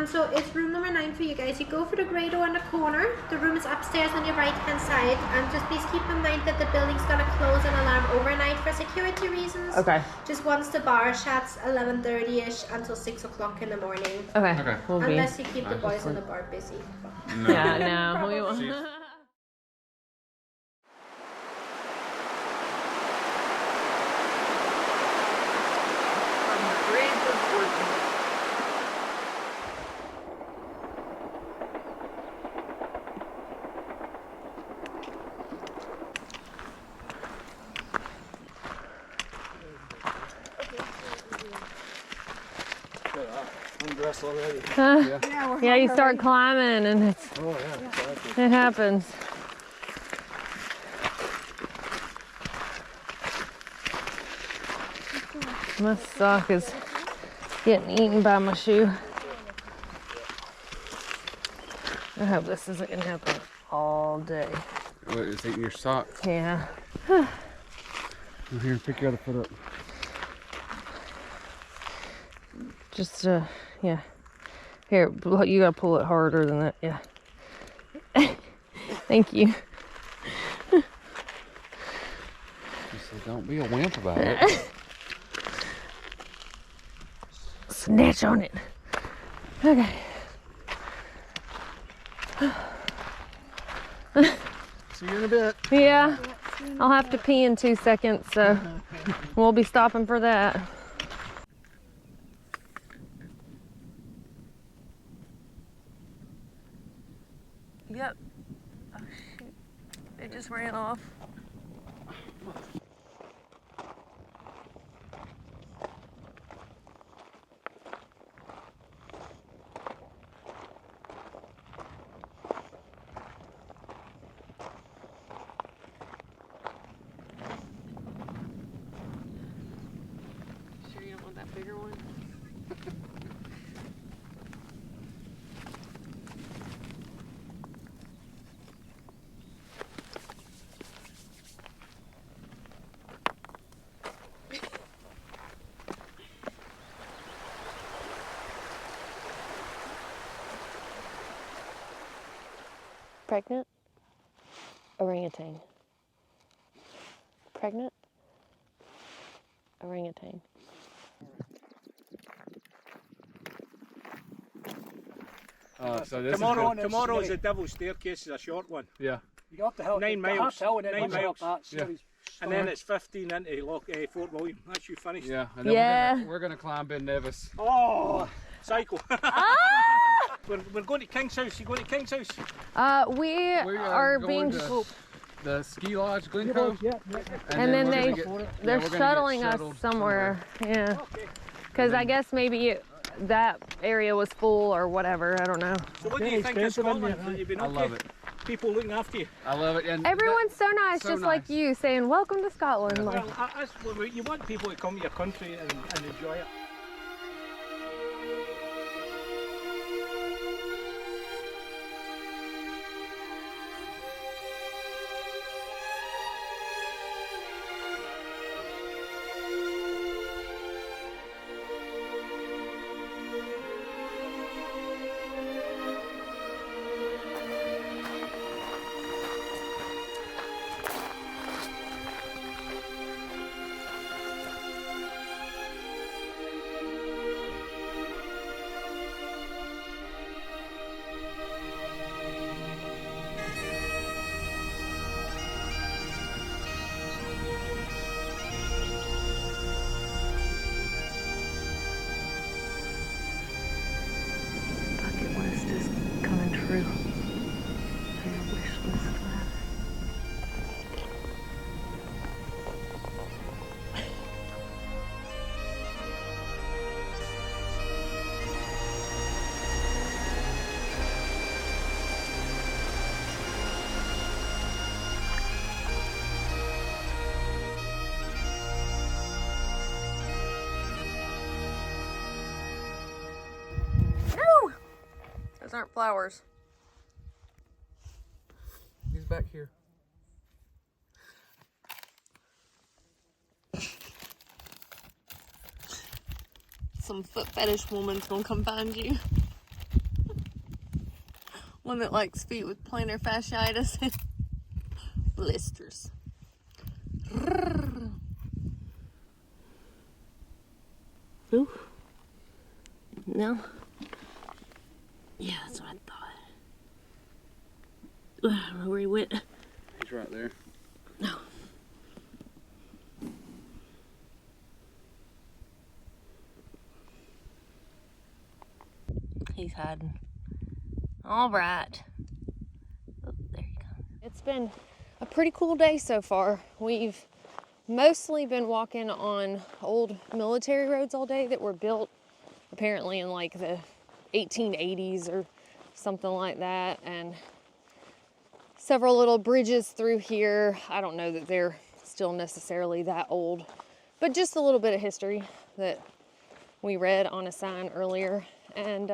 So it's room number 9 for you guys. You go for the grey door in the corner. The room is upstairs on your right hand side. Just please keep in mind that the building's gonna close and alarm overnight for security reasons. Okay. Just once the bar shuts 11:30ish until 6 o'clock in the morning. Okay. Okay. We'll Unless you keep the boys in the bar busy. Yeah, no, we won't. Undressed already. Yeah, you start climbing and it's, it happens. My sock is getting eaten by my shoe. I hope this isn't gonna happen all day. What, is eating your sock? Yeah. Come here and pick your other foot up. Just, yeah. Here, you gotta pull it harder than that, yeah. So don't be a wimp about it. Snatch on it. Okay. See you in a bit. Yeah. I'll have to pee in 2 seconds, so we'll be stopping for that. Yep. Oh shoot. It just ran off. Sure you don't want that bigger one? Pregnant? Orangutan. Pregnant? Orangutan. So this tomorrow is the Devil's Staircase, is a short one. Yeah. You go up the hill, 9 miles. 9 miles. Yeah. And then it's 15 into Fort William. That's you finished. Yeah. And then we're gonna climb Ben Nevis. Oh, cycle. We're going to King's House. You going to King's House? We are being to the ski lodge, Glencoe. and then they're shuttling us somewhere. Yeah. Because I guess maybe that area was full or whatever. I don't know. So what do you think of Scotland? You've been okay? I love it. People looking after you. I love it. And everyone's so nice, just like you, saying welcome to Scotland. Yeah. Like, Well, you want people to come to your country and enjoy it. those aren't flowers. He's back here. Some foot fetish woman's gonna come find you. One that likes feet with plantar fasciitis and blisters. Ooh. No? Yeah, that's what I thought. I don't know where he went. He's right there. No. He's hiding. All right. Oh, there he comes. It's been a pretty cool day so far. We've mostly been walking on old military roads all day that were built apparently in like the 1880s or something like that, and several little bridges through here. I don't know that they're still necessarily that old, but just a little bit of history that we read on a sign earlier. And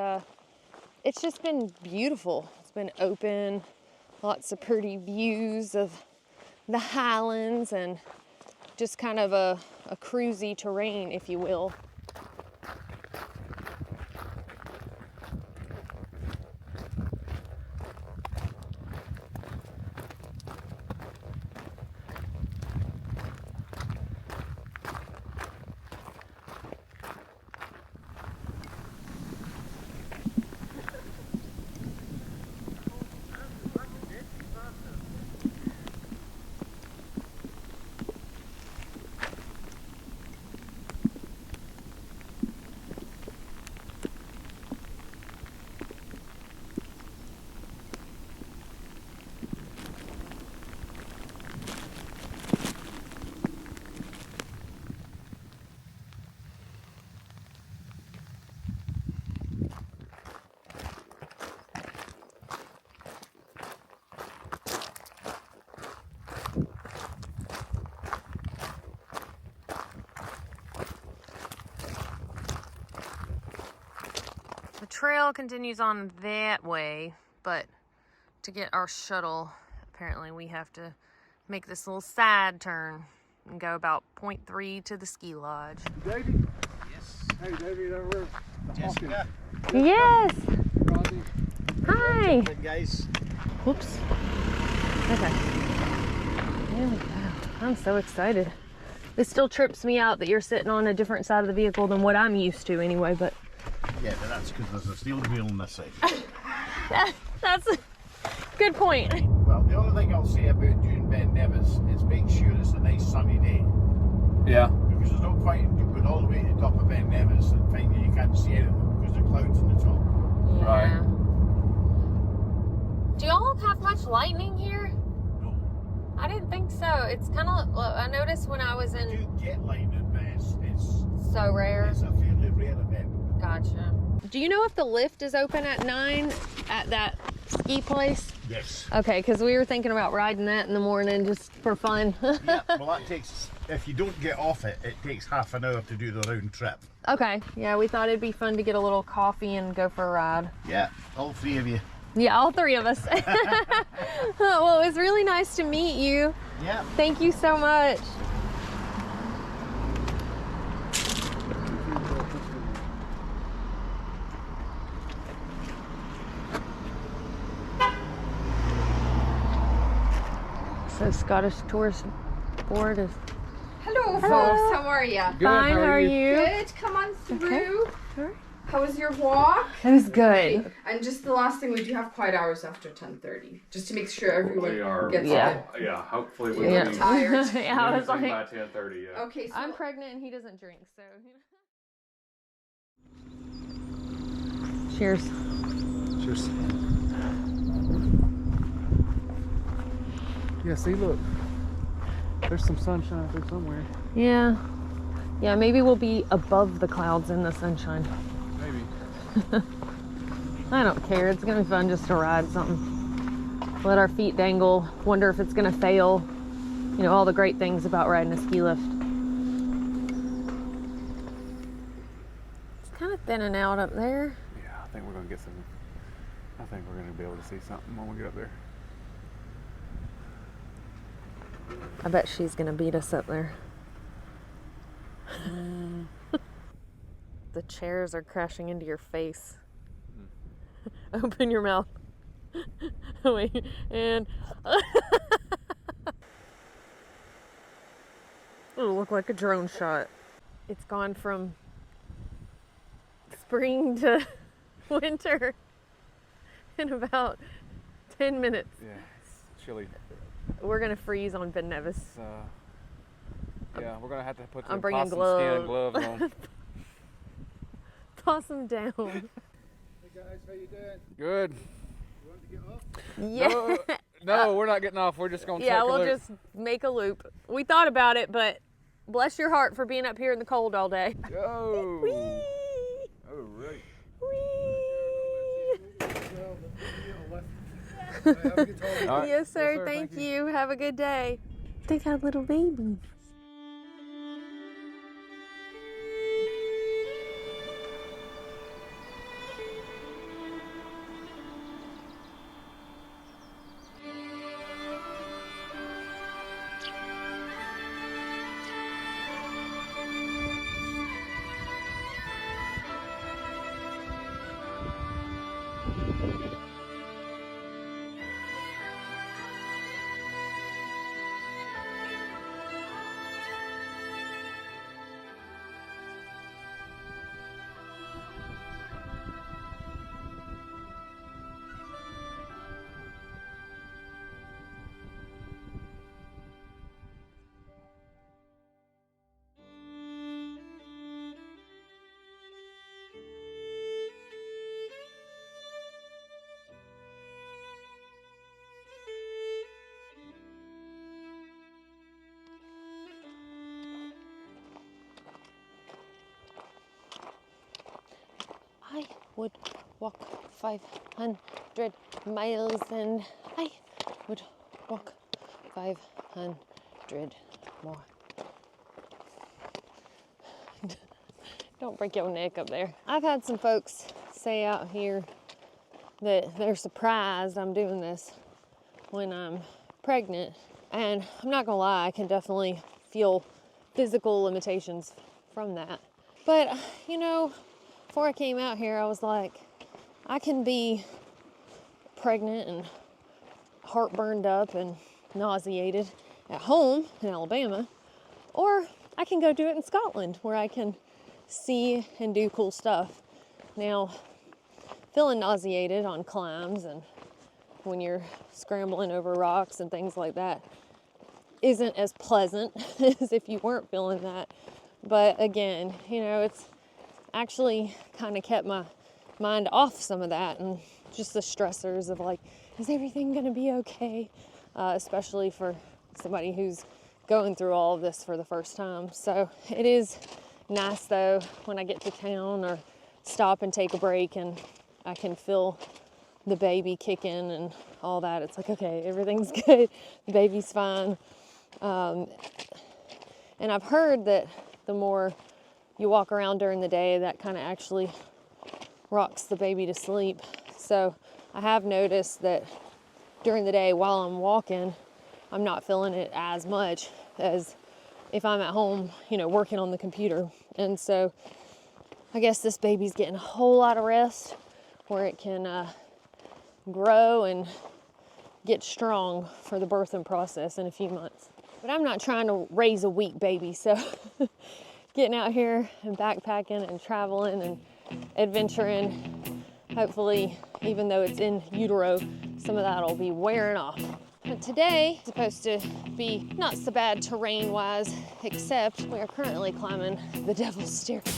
it's just been beautiful. It's been open, lots of pretty views of the Highlands, and just kind of a cruisy terrain, if you will. trail continues on that way, but to get our shuttle, apparently we have to make this little side turn and go about 0.3 to the ski lodge. Davey? Yes. Hey, Davey, over Jessica. Yes. Rosie. Hi. Guys. Whoops. Okay. There we go. I'm so excited. It still trips me out that you're sitting on a different side of the vehicle than what I'm used to anyway, but... Yeah, but that's because there's a steel wheel on this side. That's a good point. Well, the only thing I'll say about doing Ben Nevis is make sure it's a nice sunny day. Yeah. Because there's no point in going all the way to the top of Ben Nevis and finding you can't see anything because there are clouds on the top. Yeah. Do y'all have much lightning here? No. I didn't think so. It's kind of, I noticed when I was in... You do get lightning, but it's so rare. It's a fairly rare event. Gotcha. Do you know if the lift is open at 9 at that ski place? Yes. Okay, because we were thinking about riding that in the morning just for fun. Yeah, well that takes, if you don't get off it, it takes half an hour to do the round trip. Okay, yeah, we thought it'd be fun to get a little coffee and go for a ride. Yeah, all three of you. Yeah, all three of us. Well, it was really nice to meet you. Yeah. Thank you so much. So Scottish Tourist Board is... Hello, folks. How are you? Good. Fine. How are you? Good. Come on through. Okay. How was your walk? It was good. And just the last thing, we do have quiet hours after 10:30, just to make sure everyone gets yeah, hopefully we'll get tired. Yeah, I was like, by 10:30. Yeah. Okay, so I'm pregnant and he doesn't drink, so. Cheers. Cheers. Yeah, see, look. There's some sunshine there somewhere. Yeah. Yeah, maybe we'll be above the clouds in the sunshine. Maybe. I don't care. It's gonna be fun just to ride something. Let our feet dangle. Wonder if it's gonna fail. You know, all the great things about riding a ski lift. It's kind of thinning out up there. Yeah, I think we're gonna get some. I think we're gonna be able to see something when we get up there. I bet she's gonna beat us up there. The chairs are crashing into your face. Open your mouth. Wait, and it'll look like a drone shot. It's gone from spring to winter in about 10 minutes. Yeah, it's chilly. We're gonna freeze on Ben Nevis. Yeah, we're gonna have to put I'm some bringing possum skin gloves on. Toss them down. Hey guys, how you doing? Good. You want to get off? Yeah. No, we're not getting off. We're just gonna take a we'll loop. just make a loop. We thought about it, but bless your heart for being up here in the cold all day. Go. Whee! All right. Whee! Yes, sir. Thank you. Have a good day. They got little babies. I would walk 500 miles and I would walk 500 more. Don't break your neck up there. I've had some folks say out here that they're surprised I'm doing this when I'm pregnant. And I'm not gonna lie, I can definitely feel physical limitations from that. But, you know, before I came out here, I was like, I can be pregnant and heartburned up and nauseated at home in Alabama, or I can go do it in Scotland where I can see and do cool stuff. Now, feeling nauseated on climbs and when you're scrambling over rocks and things like that isn't as pleasant as if you weren't feeling that. But again, you know, it's actually kind of kept my mind off some of that and just the stressors of like, is everything gonna be okay? Especially for somebody who's going through all of this for the first time. So it is nice though when I get to town or stop and take a break and I can feel the baby kicking and all that. It's like, okay, everything's good, the baby's fine. And I've heard that the more you walk around during the day, that kind of actually rocks the baby to sleep. So I have noticed that during the day while I'm walking, I'm not feeling it as much as if I'm at home, you know, working on the computer. And so I guess this baby's getting a whole lot of rest where it can grow and get strong for the birthing process in a few months. But I'm not trying to raise a weak baby, so getting out here and backpacking and traveling and adventuring, hopefully, even though it's in utero, some of that will be wearing off. But today is supposed to be not so bad terrain-wise, except we are currently climbing the Devil's Staircase.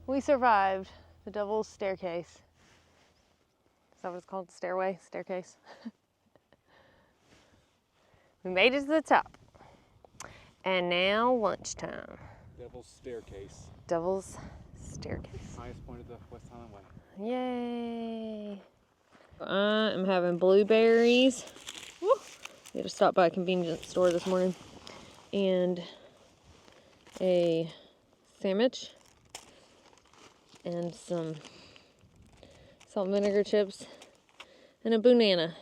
We survived the Devil's Staircase. Is that what it's called? Stairway? Staircase? We made it to the top. And now lunchtime. Devil's Staircase. Devil's Staircase. Highest point of the West Highland Way. Yay! I am having blueberries. Woo! We had to stop by a convenience store this morning. And a sandwich. And some salt and vinegar chips. And a banana.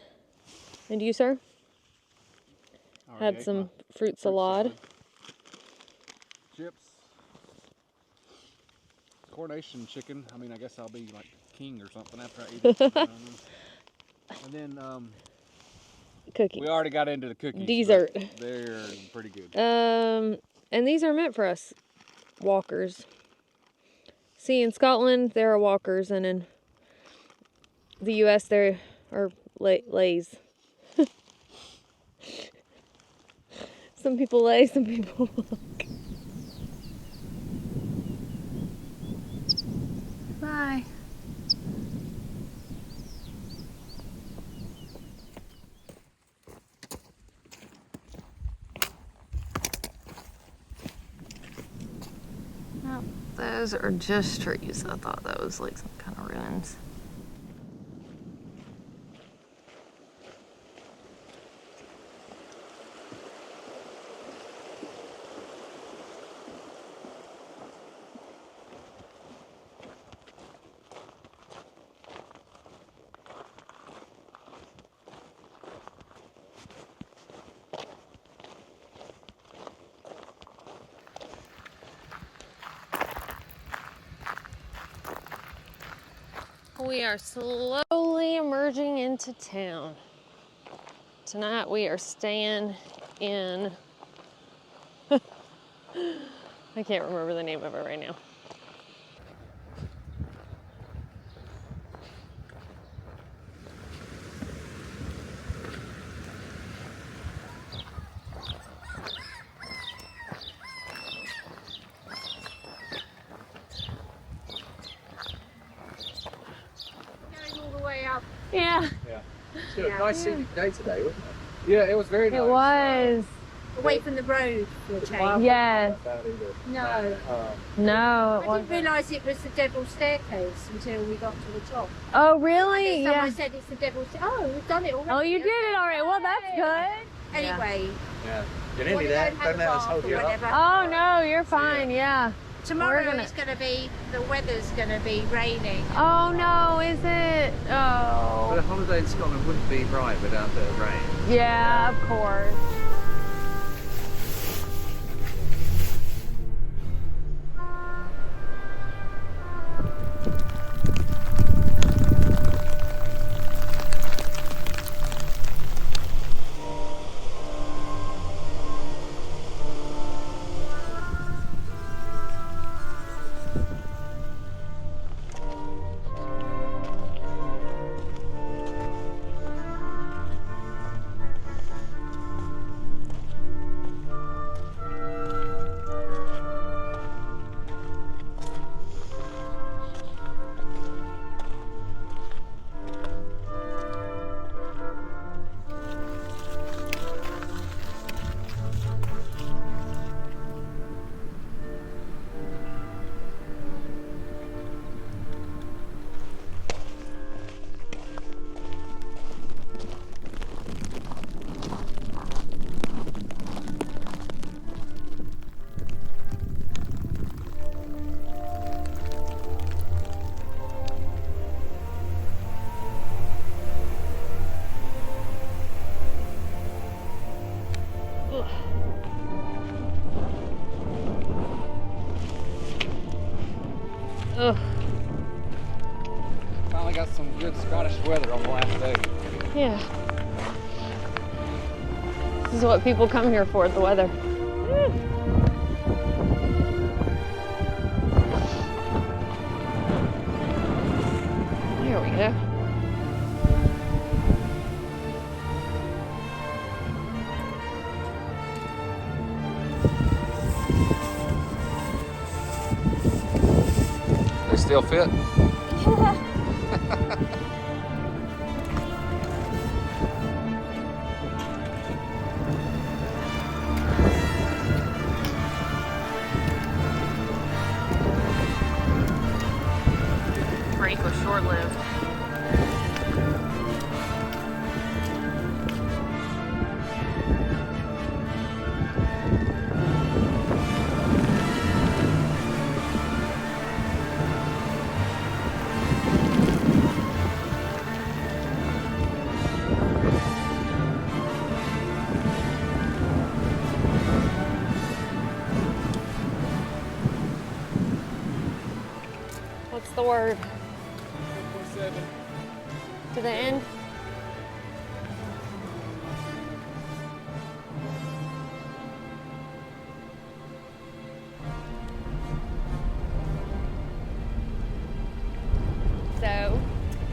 And you, sir? Had some fruit salad. Chips. Coronation chicken. I mean, I guess I'll be like king or something after I eat it. And then, cookie. We already got into the cookies. Dessert. They're pretty good. And these are meant for us walkers. See, in Scotland, there are walkers, and in the U.S., there are lays. Some people lay, some people walk. Bye. Those are just trees. I thought that was like some kind of ruins. We are slowly emerging into town. Tonight we are staying in, I can't remember the name of it right now. Yeah. Yeah. It's got a nice scenic day today, wasn't it? Yeah, it was very nice. It was. Away from the road for a change. Yes. No. No. I didn't realise it was the Devil's Staircase until we got to the top. Oh, really? And then someone Yeah. said it's the Devil's Staircase. Oh, we've done it already. Oh, you did it already. Well, that's good. Anyway. Yeah. You're nearly there. Don't let us hold you up. Oh, no, you're fine. Yeah. Tomorrow We're it's going to be, the weather's going to be raining. Oh, no, is it? Oh. But a holiday in Scotland wouldn't be right without the rain. Yeah, of course. Ugh. Finally got some good Scottish weather on the last day. Yeah. This is what people come here for, the weather. Here we go. They still fit? Break was short-lived. What's the word? 2.7. To the end? So,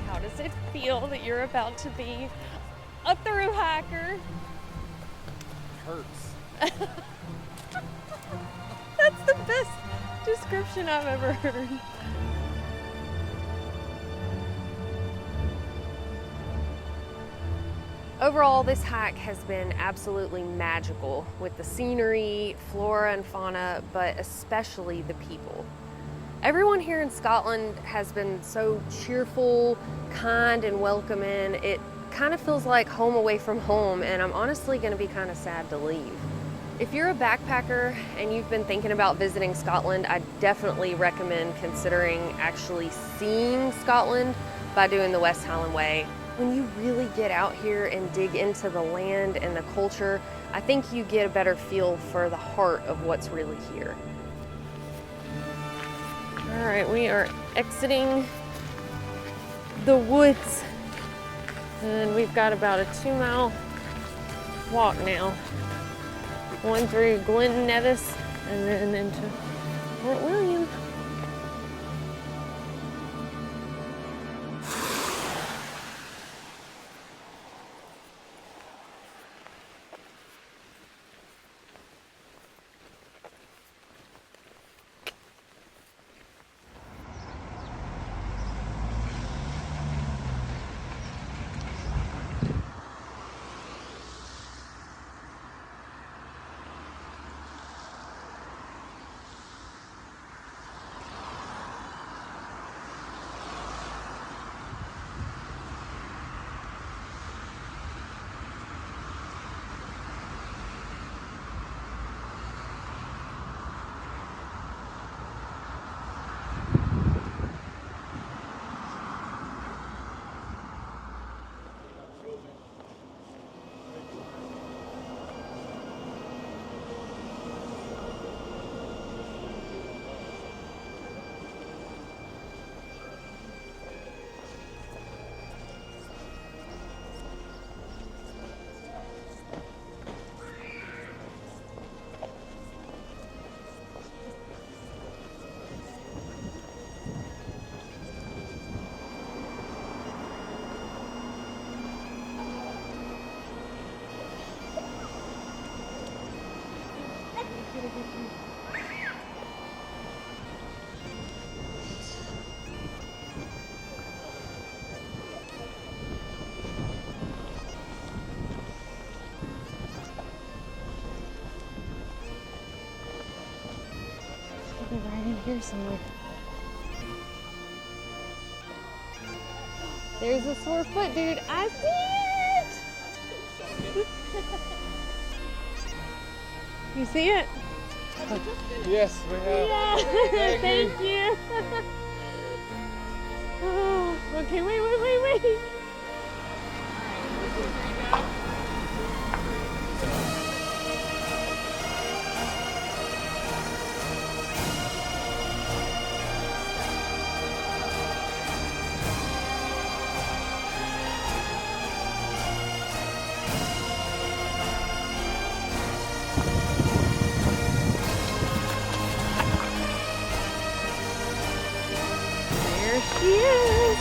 how does it feel that you're about to be a thru-hiker? Hurts. That's the best description I've ever heard. Overall, this hike has been absolutely magical with the scenery, flora and fauna, but especially the people. Everyone here in Scotland has been so cheerful, kind, and welcoming. It kind of feels like home away from home, and I'm honestly going to be kind of sad to leave. If you're a backpacker and you've been thinking about visiting Scotland, I definitely recommend considering actually seeing Scotland by doing the West Highland Way. When you really get out here and dig into the land and the culture, I think you get a better feel for the heart of what's really here. All right, we are exiting the woods, and we've got about a 2-mile walk now. Going through Glen Nevis and then into Fort William. Right in here somewhere. There's a sore foot, dude. I see it! You see it? Yes, we have. Yeah. Thank you. Oh, okay, wait. She is.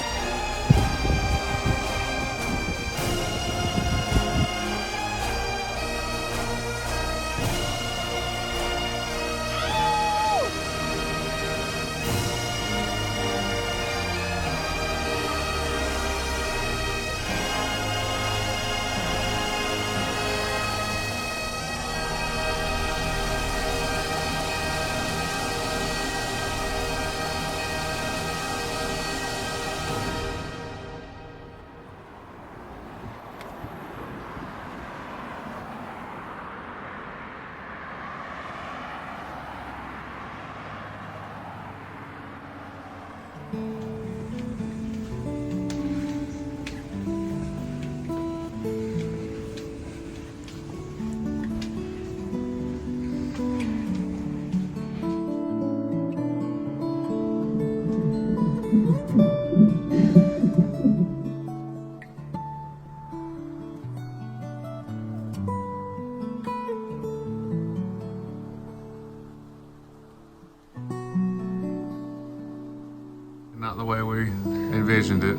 Not the way we envisioned it,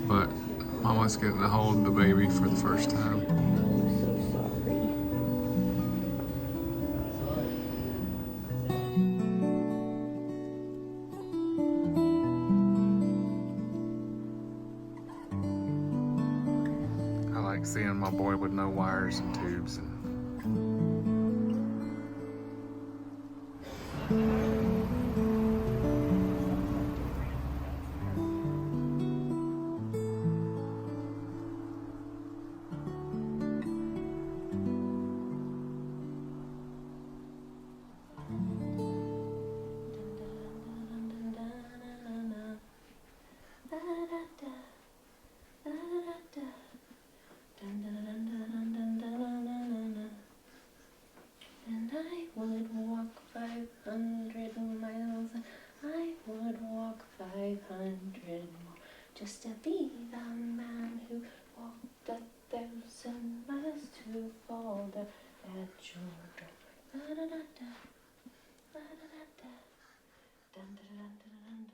but Mama's getting to hold the baby for the first time. I like seeing my boy with no wires and tubes and used to be the man who walked 1,000 miles to fall down at your door. Da-da-da-da, da-da-da-da, dun-da-dun-dun-dun-dun.